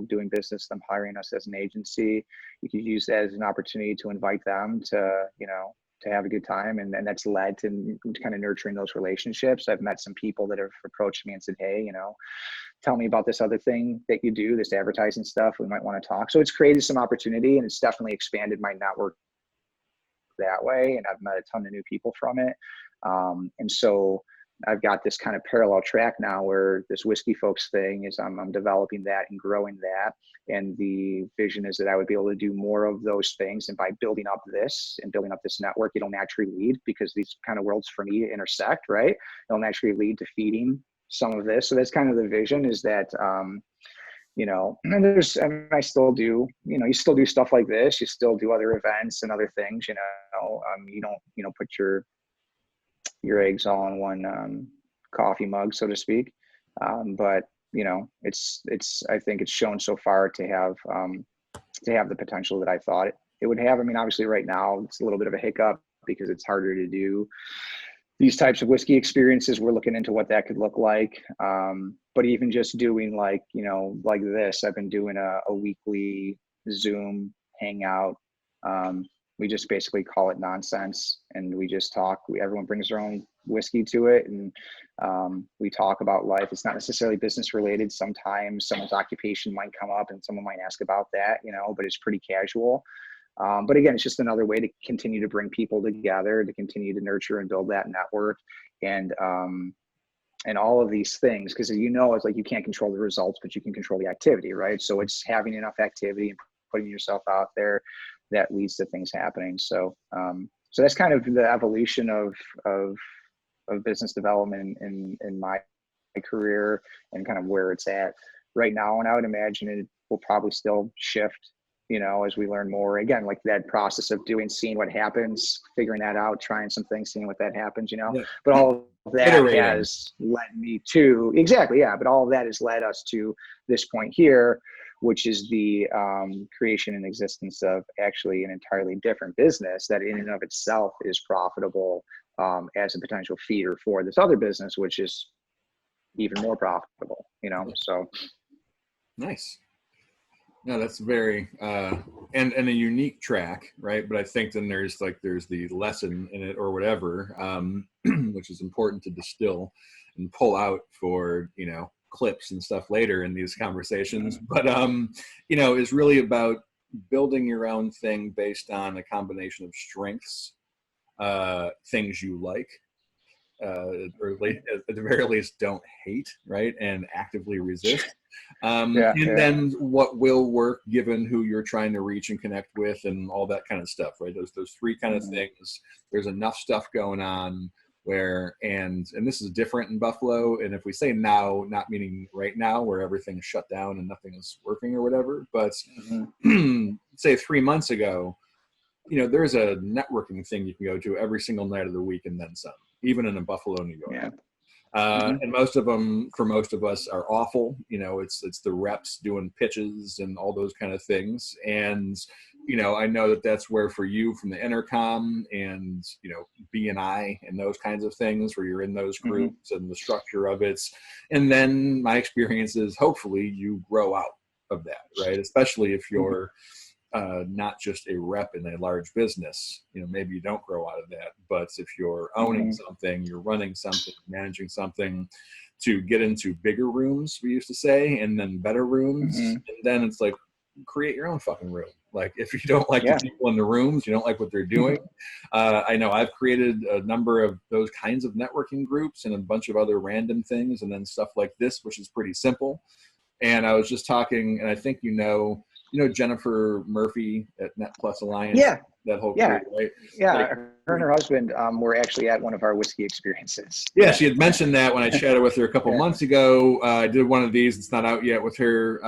doing business, them hiring us as an agency. You could use that as an opportunity to invite them to, to have a good time. And that's led to kind of nurturing those relationships. I've met some people that have approached me and said, hey, tell me about this other thing that you do, this advertising stuff. We might want to talk. So it's created some opportunity, and it's definitely expanded my network that way. And I've met a ton of new people from it. And so I've got this kind of parallel track now where this Whiskey Folks thing is, I'm developing that and growing that. And the vision is that I would be able to do more of those things. And by building up this network, it'll naturally lead, because these kind of worlds for me intersect, right? It'll naturally lead to feeding some of this. So that's kind of the vision, is that, and I still do, you still do stuff like this. You still do other events and other things, you don't, put your eggs all in one coffee mug, so to speak. But I think it's shown so far to have the potential that I thought it would have. I mean, obviously right now it's a little bit of a hiccup because it's harder to do these types of whiskey experiences. We're looking into what that could look like. But even just doing like this, I've been doing a weekly Zoom hangout. We just basically call it nonsense, and we just talk. Everyone brings their own whiskey to it, and we talk about life. It's not necessarily business related. Sometimes someone's occupation might come up and someone might ask about that, but it's pretty casual. But again, it's just another way to continue to bring people together, to continue to nurture and build that network. And and all of these things, because it's like you can't control the results, but you can control the activity, right? So it's having enough activity and putting yourself out there that leads to things happening. So so that's kind of the evolution of business development in my career, and kind of where it's at right now. And I would imagine it will probably still shift, as we learn more. Again, like that process of seeing what happens, figuring that out, trying some things, seeing what that happens, Yeah. But all of that Iterating. has led me to, exactly, yeah. But all of that has led us to this point here, which is the creation and existence of actually an entirely different business that in and of itself is profitable, as a potential feeder for this other business, which is even more profitable, so. Nice. No, that's very and a unique track, right? But I think then there's the lesson in it or whatever, which is important to distill and pull out for clips and stuff later in these conversations. But is really about building your own thing based on a combination of strengths, things you like, or at the very least don't hate, right, and actively resist. Then what will work given who you're trying to reach and connect with and all that kind of stuff, right? Those three kind of things. There's enough stuff going on where, and this is different in Buffalo. And if we say now, not meaning right now where everything's shut down and nothing is working or whatever, but say 3 months ago, there's a networking thing you can go to every single night of the week and then some, even in Buffalo, New York. Yeah. And most of them, for most of us, are awful. It's the reps doing pitches and all those kind of things. And, I know that that's where for you from the intercom and, B&I and those kinds of things where you're in those groups and the structure of it. And then my experience is hopefully you grow out of that, right? Especially if you're not just a rep in a large business, maybe you don't grow out of that, but if you're owning something, you're running something, managing something, to get into bigger rooms, we used to say, and then better rooms. And then it's like, create your own fucking room. Like if you don't like the people in the rooms, you don't like what they're doing. I know I've created a number of those kinds of networking groups and a bunch of other random things, and then stuff like this, which is pretty simple. And I was just talking, and I think Jennifer Murphy at Net Plus Alliance. Yeah. That whole crew, right? Yeah. Her and her husband were actually at one of our whiskey experiences. Yeah, she had mentioned that when I chatted with her a couple months ago. I did one of these. It's not out yet with her.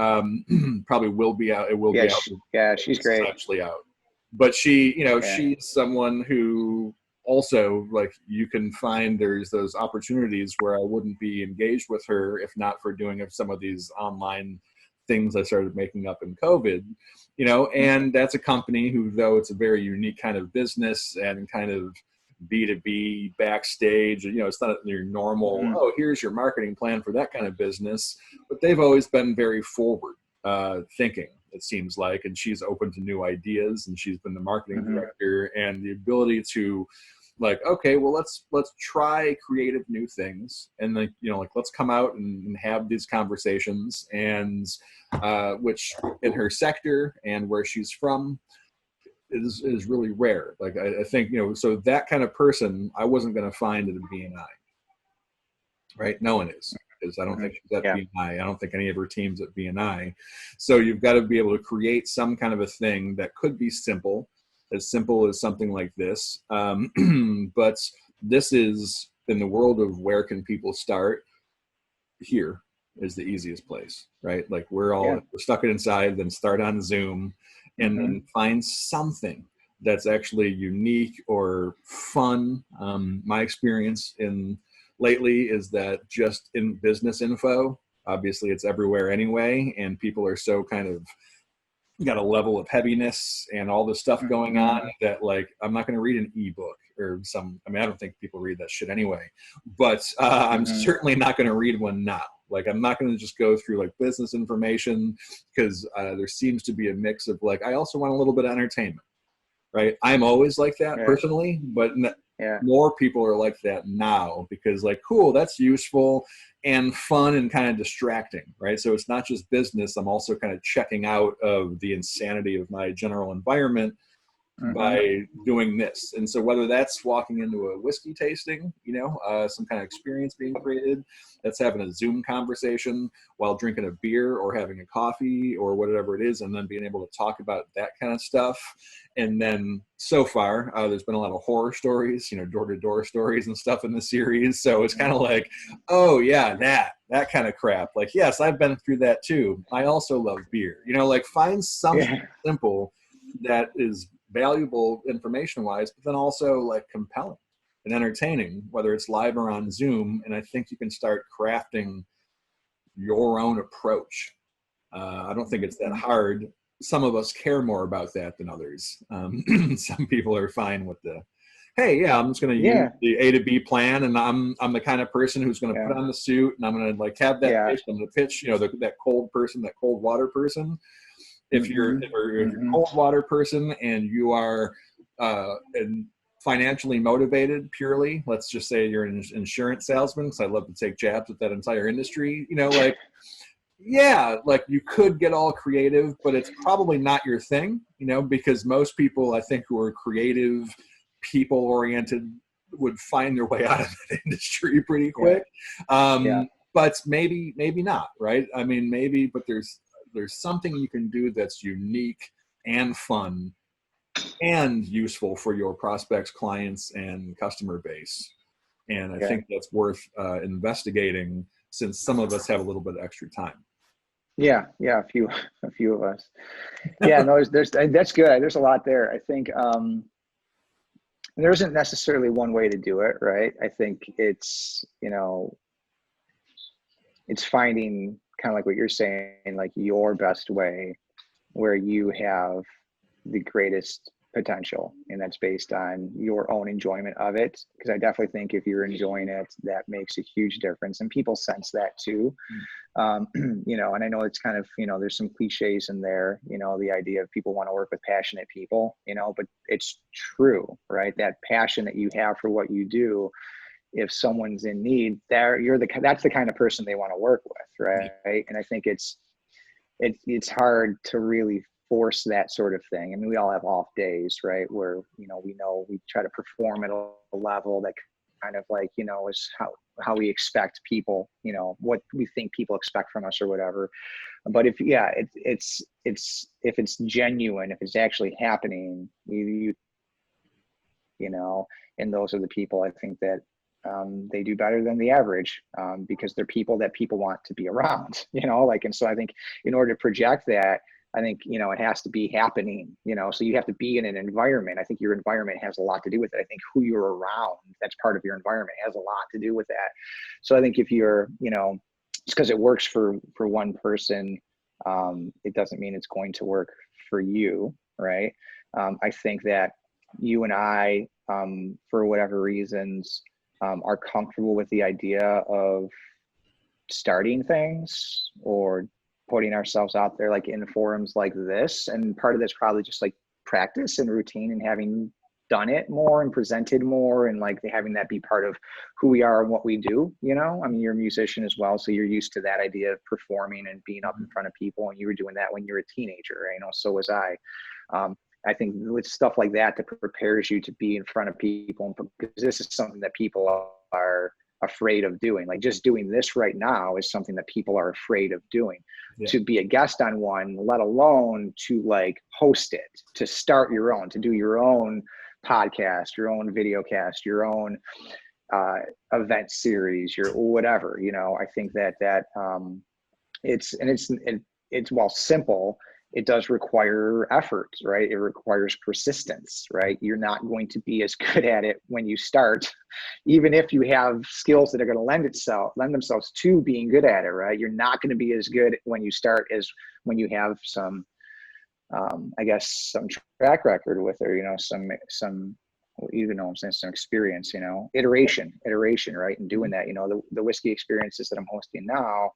Probably will be out. It will be out. Yeah, she's great. It's actually out. But she, she's someone who also, like, you can find there's those opportunities where I wouldn't be engaged with her if not for doing some of these online things I started making up in COVID, and that's a company who, though it's a very unique kind of business and kind of B2B backstage, it's not your normal, oh, here's your marketing plan for that kind of business, but they've always been very forward thinking, it seems like, and she's open to new ideas, and she's been the marketing director, and the ability to, like, okay, well, let's try creative new things, and let's come out and have these conversations, and which in her sector and where she's from is really rare. Like I think so that kind of person I wasn't going to find at a B&I, right? No one is, because I don't think she's at B&I. I don't think any of her teams at B&I. So you've got to be able to create some kind of a thing that could be simple as something like this. But this is, in the world of where can people start, here is the easiest place, right? Like we're stuck inside, then start on Zoom and then find something that's actually unique or fun. My experience lately is that just in business info, obviously it's everywhere anyway, and people are so kind of got a level of heaviness and all this stuff going on that, like, I'm not going to read an ebook or I don't think people read that shit anyway, but I'm certainly not going to read one now. Like, I'm not going to just go through like business information, because there seems to be a mix of, like, I also want a little bit of entertainment, right? I'm always like that personally, but more people are like that now, because, like, cool, that's useful and fun and kind of distracting, right? So it's not just business. I'm also kind of checking out of the insanity of my general environment Mm-hmm. by doing this. And so whether that's walking into a whiskey tasting, some kind of experience being created, that's having a Zoom conversation while drinking a beer or having a coffee or whatever it is, and then being able to talk about that kind of stuff. And then so far, there's been a lot of horror stories, door-to-door stories and stuff in the series. So it's kind of like, oh yeah, that kind of crap. Like, yes, I've been through that too. I also love beer. Like find something simple that is valuable information-wise, but then also like compelling and entertaining, whether it's live or on Zoom. And I think you can start crafting your own approach. I don't think it's that hard. Some of us care more about that than others. Some people are fine with the, hey, yeah, I'm just going to use the A to B plan, and I'm the kind of person who's going to put on the suit, and I'm going to like have that pitch. I'm going to pitch, that cold person, that cold water person. If you're a cold water person and you are financially motivated purely, let's just say you're an insurance salesman, because I love to take jabs at that entire industry, like you could get all creative, but it's probably not your thing, because most people I think who are creative, people oriented would find their way out of that industry pretty quick. But maybe not, right? I mean, maybe, but there's something you can do that's unique and fun and useful for your prospects, clients, and customer base. And I think that's worth investigating, since some of us have a little bit of extra time. Yeah, a few of us. Yeah, no, there's that's good. There's a lot there. I think there isn't necessarily one way to do it, right? I think it's it's finding kind of like what you're saying, like your best way where you have the greatest potential, and that's based on your own enjoyment of it. Because I definitely think if you're enjoying it, that makes a huge difference, and people sense that too. And I know it's kind of, there's some cliches in there, the idea of people want to work with passionate people, but it's true, right? That passion that you have for what you do, if someone's in need, that's the kind of person they want to work with, right? And I think it's hard to really force that sort of thing. I mean, we all have off days, right? Where, we try to perform at a level that kind of like, is how we expect people, what we think people expect from us or whatever. But if it's genuine, if it's actually happening, and those are the people I think that they do better than the average, because they're people that people want to be around, and so I think in order to project that, I think, it has to be happening, so you have to be in an environment. I think your environment has a lot to do with it. I think who you're around, that's part of your environment, has a lot to do with that. So I think if you're, just because it works for one person, it doesn't mean it's going to work for you, right? I think that you and I, for whatever reasons, are comfortable with the idea of starting things or putting ourselves out there, like in forums like this. And part of that's probably just like practice and routine, and having done it more and presented more, and like having that be part of who we are and what we do. I mean, you're a musician as well, so you're used to that idea of performing and being up in front of people, and you were doing that when you were a teenager, so was I. I think with stuff like that prepares you to be in front of people, because this is something that people are afraid of doing. Like just doing this right now is something that people are afraid of doing. To be a guest on one, let alone to like host it, to start your own, to do your own podcast, your own video cast, your own event series, your whatever. I think that it's while simple, it does require effort, right? It requires persistence, right? You're not going to be as good at it when you start, even if you have skills that are going to lend themselves to being good at it, right? You're not going to be as good when you start as when you have some, some track record with it, some, I'm saying, some experience, iteration, right? And doing that, the whiskey experiences that I'm hosting now,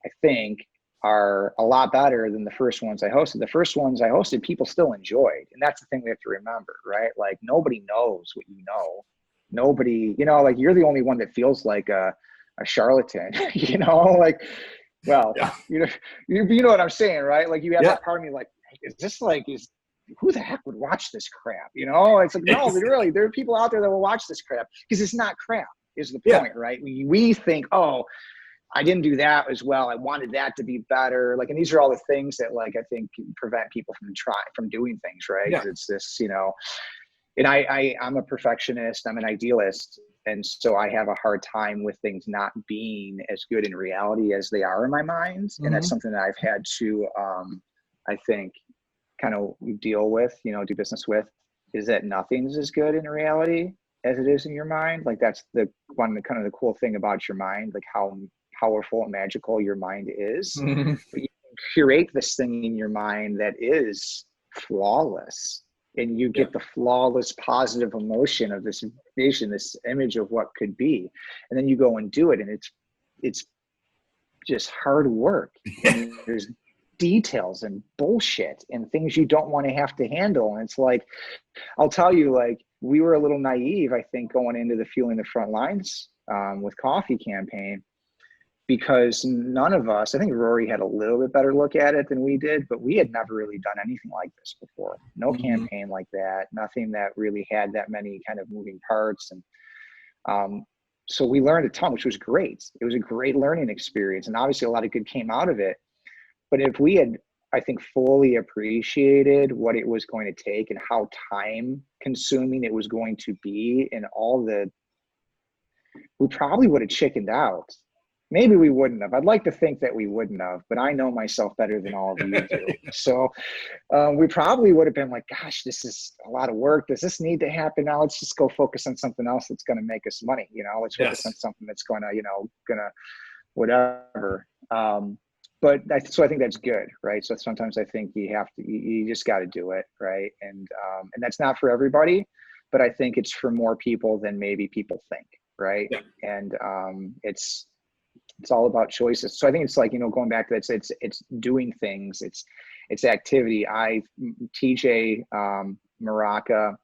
I think, are a lot better than the first ones I hosted. The first ones I hosted, people still enjoyed. And that's the thing we have to remember, right? Like nobody knows what you know. Nobody, like you're the only one that feels like a charlatan, like, well, you know what I'm saying, right? Like you have that part of me like, is this like, who the heck would watch this crap? You know, it's like, no, really, there are people out there that will watch this crap because it's not crap is the point, right? We think, oh, I didn't do that as well. I wanted that to be better. Like, and these are all the things that like, I think prevent people from doing things, right? Yeah. It's this, you know, and I'm a perfectionist, I'm an idealist. And so I have a hard time with things not being as good in reality as they are in my mind. Mm-hmm. And that's something that I've had to, I think, kind of deal with, you know, do business with, is that nothing's as good in reality as it is in your mind. Like that's the kind of the cool thing about your mind, like how powerful and magical your mind is. Mm-hmm. But you can curate this thing in your mind that is flawless, and you get the flawless positive emotion of this vision, this image of what could be, and then you go and do it, and it's just hard work. And there's details and bullshit and things you don't want to have to handle. And it's like, I'll tell you, like, we were a little naive, I think, going into the Fueling the Frontlines with coffee campaign, because none of us, I think Rory had a little bit better look at it than we did, but we had never really done anything like this before. No campaign like that, nothing that really had that many kind of moving parts. And so we learned a ton, which was great. It was a great learning experience. And obviously a lot of good came out of it. But if we had, I think, fully appreciated what it was going to take and how time consuming it was going to be, and we probably would have chickened out. Maybe we wouldn't have. I'd like to think that we wouldn't have, but I know myself better than all of you do. So we probably would have been like, gosh, this is a lot of work. Does this need to happen now? Let's just go focus on something else that's going to make us money. You know, let's focus on something that's going to, whatever. So I think that's good, right? So sometimes I think you just got to do it, right? And that's not for everybody, but I think it's for more people than maybe people think, right? Yeah. And it's all about choices. So I think it's like, going back to that, it's doing things, it's activity. TJ, Maraca,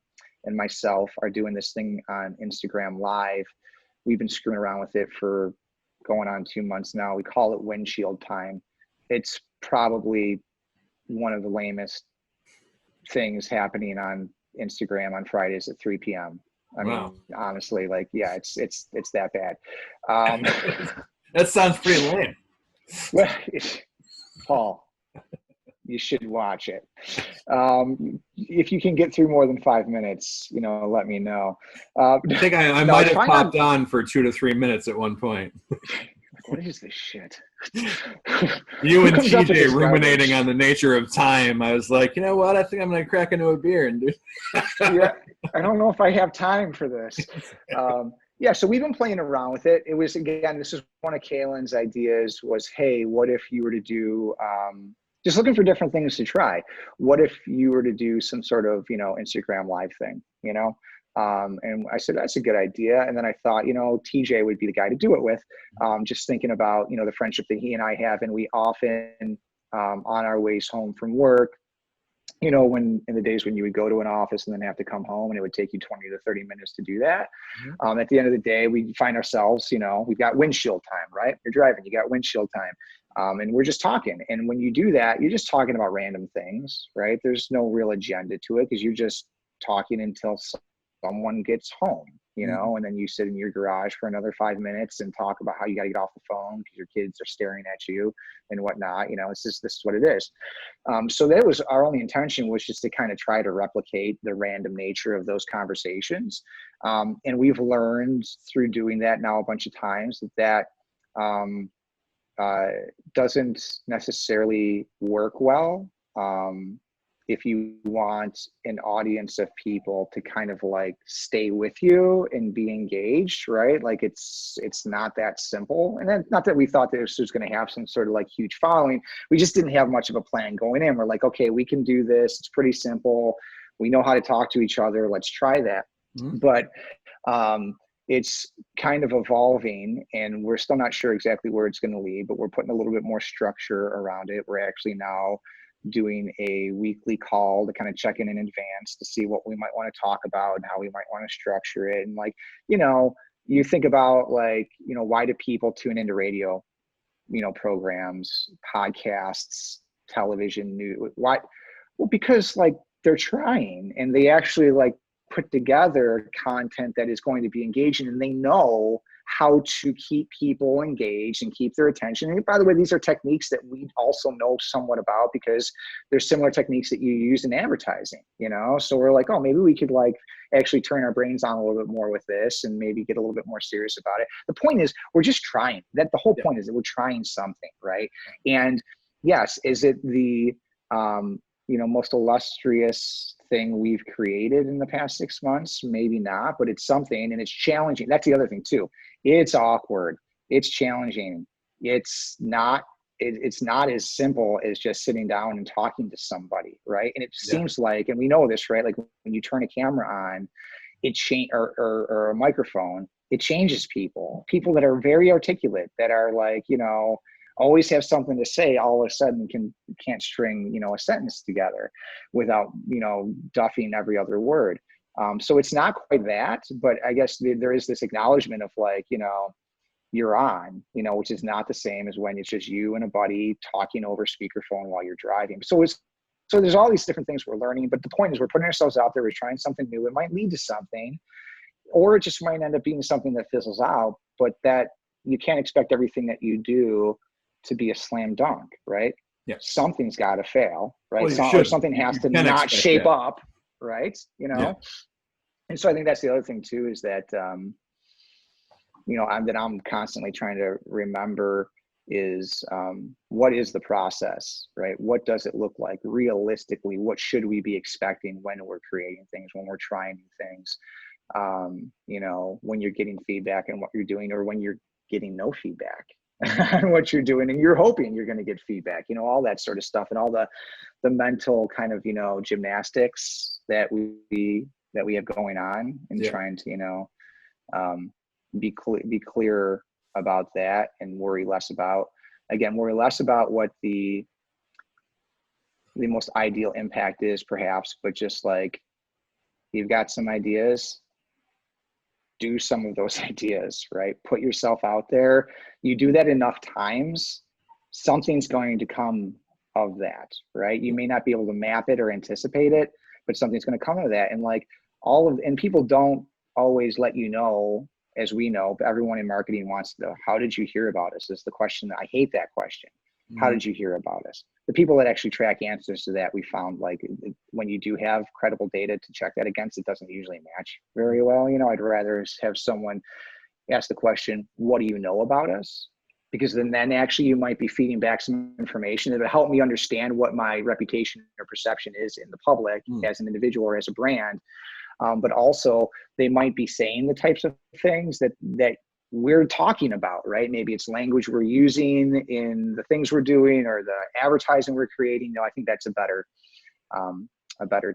and myself are doing this thing on Instagram Live. We've been screwing around with it for going on 2 months now. We call it windshield time. It's probably one of the lamest things happening on Instagram on Fridays at 3 p.m. I mean, honestly, like, yeah, it's that bad. That sounds pretty lame. Well, Paul, you should watch it. If you can get through more than 5 minutes, let me know. I think I might have popped on for 2 to 3 minutes at one point. What is this shit? You and TJ ruminating on the nature of time. I was like, you know what? I think I'm going to crack into a beer and do. Yeah, I don't know if I have time for this. Yeah, so we've been playing around with it. It was, again, this is one of Kaylin's ideas was, hey, what if you were to do, just looking for different things to try. What if you were to do some sort of, Instagram Live thing, and I said, that's a good idea. And then I thought, TJ would be the guy to do it with, just thinking about, the friendship that he and I have. And we often, on our ways home from work, when in the days when you would go to an office and then have to come home and it would take you 20 to 30 minutes to do that. Mm-hmm. At the end of the day, we find ourselves, we've got windshield time, right? You're driving, you got windshield time. And we're just talking. And when you do that, you're just talking about random things, right? There's no real agenda to it because you're just talking until someone gets home, and then you sit in your garage for another 5 minutes and talk about how you got to get off the phone because your kids are staring at you and whatnot. It's just, this is what it is. So that was our only intention, was just to kind of try to replicate the random nature of those conversations. And we've learned through doing that now a bunch of times that doesn't necessarily work well. If you want an audience of people to kind of like stay with you and be engaged, right? Like it's not that simple. And then, not that we thought that this was going to have some sort of like huge following. We just didn't have much of a plan going in. We're like, okay, we can do this. It's pretty simple. We know how to talk to each other. Let's try that. Mm-hmm. But it's kind of evolving, and we're still not sure exactly where it's going to lead, but we're putting a little bit more structure around it. We're actually now doing a weekly call to kind of check in advance to see what we might want to talk about and how we might want to structure it. And like, you think about like, why do people tune into radio, programs, podcasts, television, news? Why? Well, because like they're trying, and they actually like put together content that is going to be engaging, and they know how to keep people engaged and keep their attention. And by the way, these are techniques that we also know somewhat about, because there's similar techniques that you use in advertising, you know? So we're like, oh, maybe we could like actually turn our brains on a little bit more with this and maybe get a little bit more serious about it. The point is, we're just trying. That the whole point is that we're trying something, right? And yes, is it the most illustrious thing we've created in the past 6 months? Maybe not, but it's something, and it's challenging. That's the other thing too. It's awkward. It's challenging. It's not as simple as just sitting down and talking to somebody, right? And it seems like, and we know this, right? Like when you turn a camera on, or a microphone, it changes people that are very articulate, that are like, always have something to say, all of a sudden can't string, a sentence together without, duffing every other word. So it's not quite that, but I guess there is this acknowledgement of like, you're on, which is not the same as when it's just you and a buddy talking over speakerphone while you're driving. So there's all these different things we're learning, but the point is we're putting ourselves out there, we're trying something new. It might lead to something, or it just might end up being something that fizzles out, but that you can't expect everything that you do to be a slam dunk, right? Yeah. Something's got to fail, right? Well, or something has to not shape up, right? Yeah. And so I think that's the other thing too, is that, I'm constantly trying to remember is, what is the process, right? What does it look like realistically? What should we be expecting when we're creating things, when we're trying new things? When you're getting feedback and what you're doing, or when you're getting no feedback on what you're doing, and you're hoping you're going to get feedback, all that sort of stuff, and all the mental kind of, gymnastics that we have going on, and trying to, be clear about that, and worry less about what the most ideal impact is perhaps, but just like, you've got some ideas, do some of those ideas, right? Put yourself out there. You do that enough times, something's going to come of that, right? You may not be able to map it or anticipate it, but something's going to come of that. And like and people don't always let you know, as we know, but everyone in marketing wants to know, how did you hear about us? Is the question. I hate that question. Mm-hmm. How did you hear about us? The people that actually track answers to that, we found, like, when you do have credible data to check that against, it doesn't usually match very well. I'd rather have someone ask the question, what do you know about us? Because then actually you might be feeding back some information that will help me understand what my reputation or perception is in the public as an individual or as a brand. But also they might be saying the types of things that we're talking about, right? Maybe it's language we're using in the things we're doing, or the advertising we're creating. I think that's a better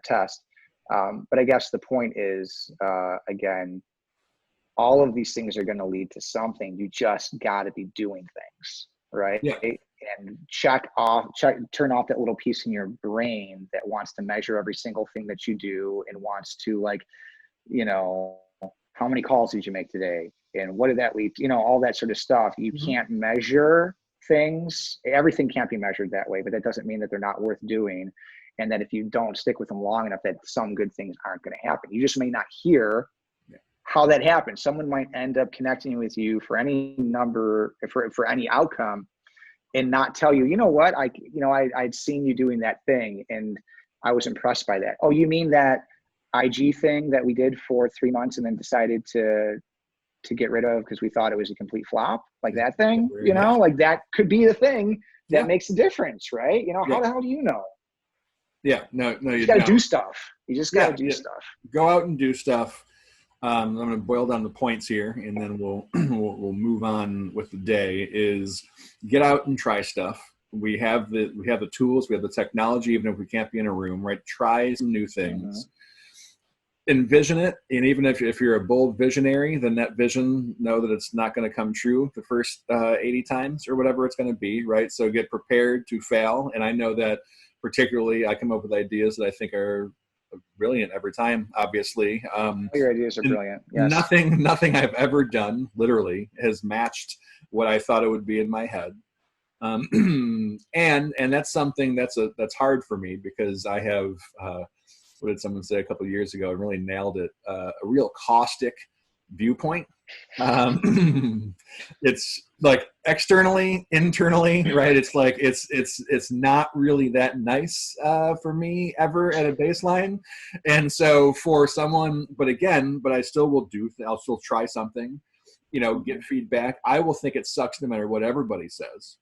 test. But I guess the point is, again, all of these things are going to lead to something. You just got to be doing things, right? Yeah. And turn off that little piece in your brain that wants to measure every single thing that you do, and wants to, like, how many calls did you make today? And what did that lead to? All that sort of stuff. You can't measure things. Everything can't be measured that way, but that doesn't mean that they're not worth doing. And that if you don't stick with them long enough, that some good things aren't going to happen. You just may not hear how that happens. Someone might end up connecting with you for any number, for any outcome, and not tell you, what, I'd seen you doing that thing and I was impressed by that. Oh, you mean that IG thing that we did for 3 months and then decided to get rid of because we thought it was a complete flop? Like that thing, like that could be the thing that makes a difference, right? How the hell do you know? Yeah, no, you got to do stuff. You just got to do stuff. Go out and do stuff. I'm going to boil down the points here, and then we'll move on with the day. Is get out and try stuff. We have the tools, we have the technology, even if we can't be in a room, right? Try some new things. Envision it, and even if you're a bold visionary, then that vision, know that it's not going to come true the first 80 times or whatever it's going to be, right? So get prepared to fail. And I know that particularly I come up with ideas that I think are brilliant every time, obviously. Your ideas are brilliant. Yes. Nothing I've ever done literally has matched what I thought it would be in my head. And that's something that's hard for me, because I have what did someone say a couple of years ago and really nailed it, a real caustic viewpoint. It's like externally, internally, right? It's like it's not really that nice for me ever at a baseline. And so for someone, but I still will I'll still try something, get feedback. I will think it sucks no matter what everybody says,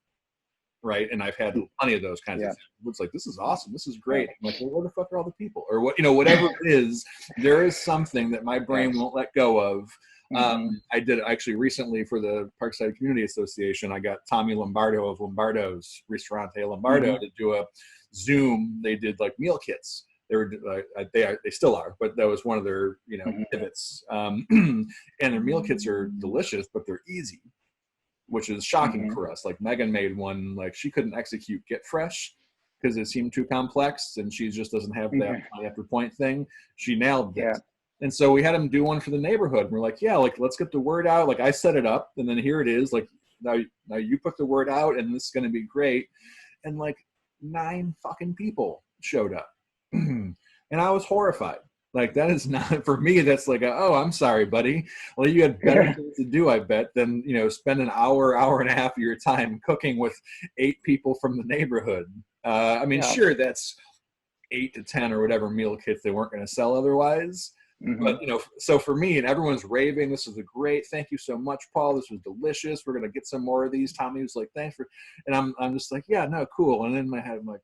right? And I've had plenty of those kinds of things. It's like, this is awesome, this is great. I'm like, well, where the fuck are all the people? Or what, whatever it is, there is something that my brain won't let go of. I did actually recently for the Parkside Community Association, I got Tommy Lombardo of Lombardo's Ristorante Lombardo to do a Zoom. They did like meal kits. They were they still are, but that was one of their pivots. And their meal kits are delicious, but they're easy, which is shocking for us. Like Megan made one, like she couldn't execute Get Fresh because it seemed too complex, and she just doesn't have that point after point thing. She nailed it. And so we had him do one for the neighborhood. And we're like, yeah, like let's get the word out. Like I set it up, and then here it is. Like now you put the word out, and this is going to be great. And like 9 fucking people showed up, and I was horrified. Like that is not for me. That's like, oh, I'm sorry, buddy. Well, you had better things to do, I bet, than spend an hour and a half of your time cooking with 8 people from the neighborhood. I mean, sure, that's 8 to 10 or whatever meal kits they weren't going to sell otherwise. But so for me, and everyone's raving, this is a great, thank you so much, Paul, this was delicious, we're gonna get some more of these. Tommy was like, thanks for, and I'm just like, yeah, no, cool. And in my head I'm like,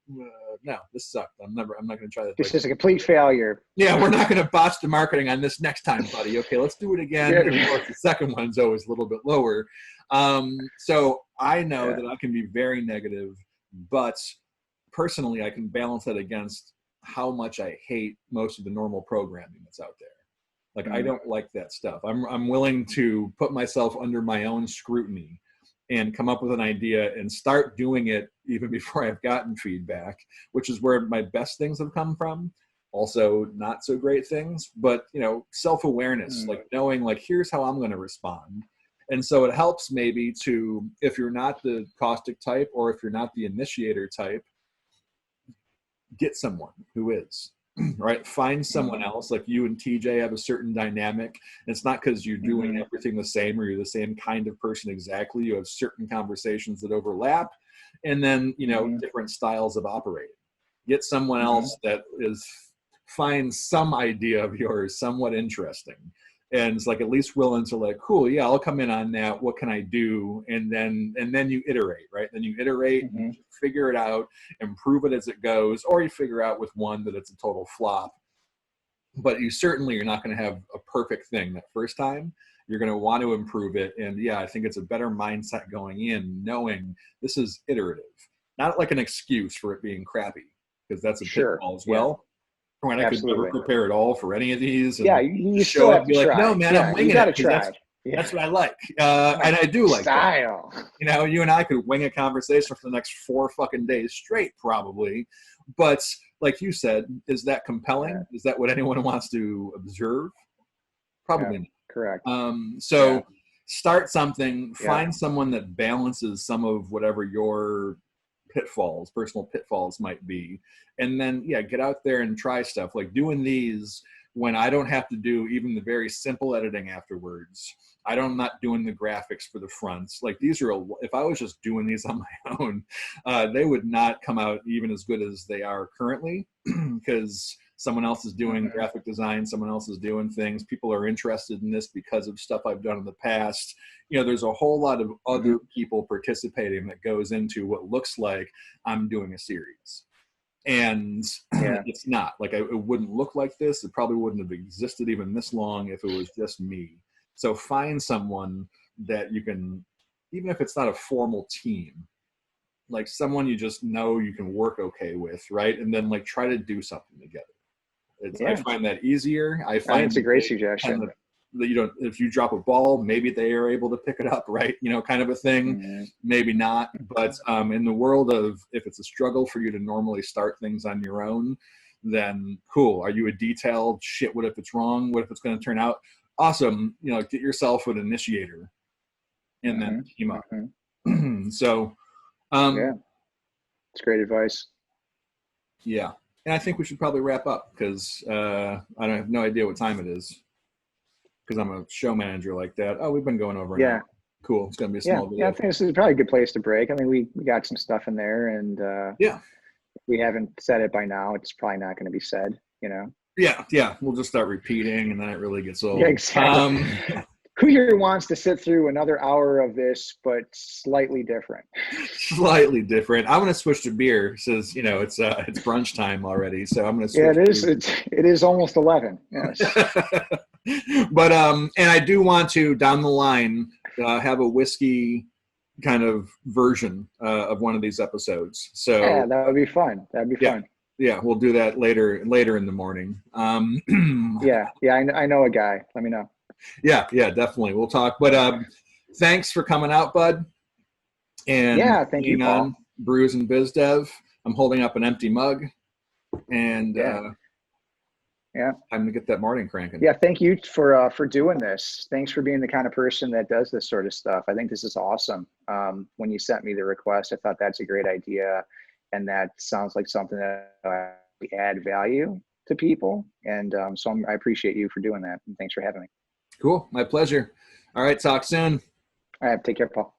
no, this sucked, I'm not gonna try that. This is a complete failure. Yeah, we're not gonna botch the marketing on this next time, buddy. Okay, let's do it again. And of course the second one's always a little bit lower. So I know that I can be very negative, but personally I can balance that against how much I hate most of the normal programming that's out there. Like I don't like that stuff. I'm willing to put myself under my own scrutiny and come up with an idea and start doing it even before I've gotten feedback, which is where my best things have come from. Also not so great things, but self-awareness, like knowing like, here's how I'm going to respond. And so it helps maybe to, if you're not the caustic type or if you're not the initiator type, get someone who is, right? Find someone else. Like you and TJ have a certain dynamic. And it's not because you're doing everything the same or you're the same kind of person exactly. You have certain conversations that overlap, and then different styles of operating. Get someone else that find some idea of yours somewhat interesting, and it's like at least willing to like, cool, yeah, I'll come in on that, what can I do? And then you iterate, right? Then you iterate, you figure it out, improve it as it goes, or you figure out with one that it's a total flop. But you're not going to have a perfect thing that first time. You're going to want to improve it. And yeah, I think it's a better mindset going in, knowing this is iterative, not like an excuse for it being crappy, because that's a pitfall as well. When I could never prepare at all for any of these. And you still have to be try. Like, no, man, I'm winging it. Try. That's what I like. And I do like style. That. You and I could wing a conversation for the next 4 fucking days straight, probably. But like you said, is that compelling? Yeah. Is that what anyone wants to observe? Probably not. Correct. Start something, find someone that balances some of whatever your personal pitfalls might be, and then get out there and try stuff like doing these when I don't have to do even the very simple editing afterwards. I'm not doing the graphics for the fronts. Like these are, if I was just doing these on my own, they would not come out even as good as they are currently, because someone else is doing graphic design, someone else is doing things. People are interested in this because of stuff I've done in the past. There's a whole lot of other people participating that goes into what looks like I'm doing a series. And it's not. Like it wouldn't look like this. It probably wouldn't have existed even this long if it was just me. So find someone that you can, even if it's not a formal team, like someone you just know you can work okay with, right? And then like try to do something together. I find that easier. I find it's a great suggestion. If you drop a ball, maybe they are able to pick it up, right? Kind of a thing. Maybe not. But in the world of, if it's a struggle for you to normally start things on your own, then cool. Are you a detailed shit? What if it's wrong? What if it's going to turn out awesome? Get yourself an initiator and then team up. So, it's great advice. Yeah. And I think we should probably wrap up because I don't have no idea what time it is because I'm a show manager like that. Oh, we've been going over an Yeah. hour. Cool. It's going to be a Yeah. small Yeah. I video. think this is probably a good place to break. I mean, we got some stuff in there, and Yeah. if we haven't said it by now, it's probably not going to be said, you know? Yeah. We'll just start repeating and then it really gets old. Yeah, exactly. Who here wants to sit through another hour of this, but slightly different? Slightly different. I'm going to switch to beer. It says, it's brunch time already. So I'm going to Yeah, switch. it is. It is almost 11. Yes. But, and I do want to down the line, have a whiskey kind of version of one of these episodes. So Yeah, that would be fun. That'd be fun. Yeah, we'll do that later in the morning. Yeah, I know a guy. Let me know. Yeah, definitely. We'll talk. But thanks for coming out, bud. And Yeah, thank you, being Paul. on Brews and BizDev. I'm holding up an empty mug. And yeah, time to get that morning cranking. Yeah, thank you for doing this. Thanks for being the kind of person that does this sort of stuff. I think this is awesome. When you sent me the request, I thought that's a great idea. And that sounds like something that add value to people. And so I appreciate you for doing that. And thanks for having me. Cool. My pleasure. All right. Talk soon. All right. Take care, Paul.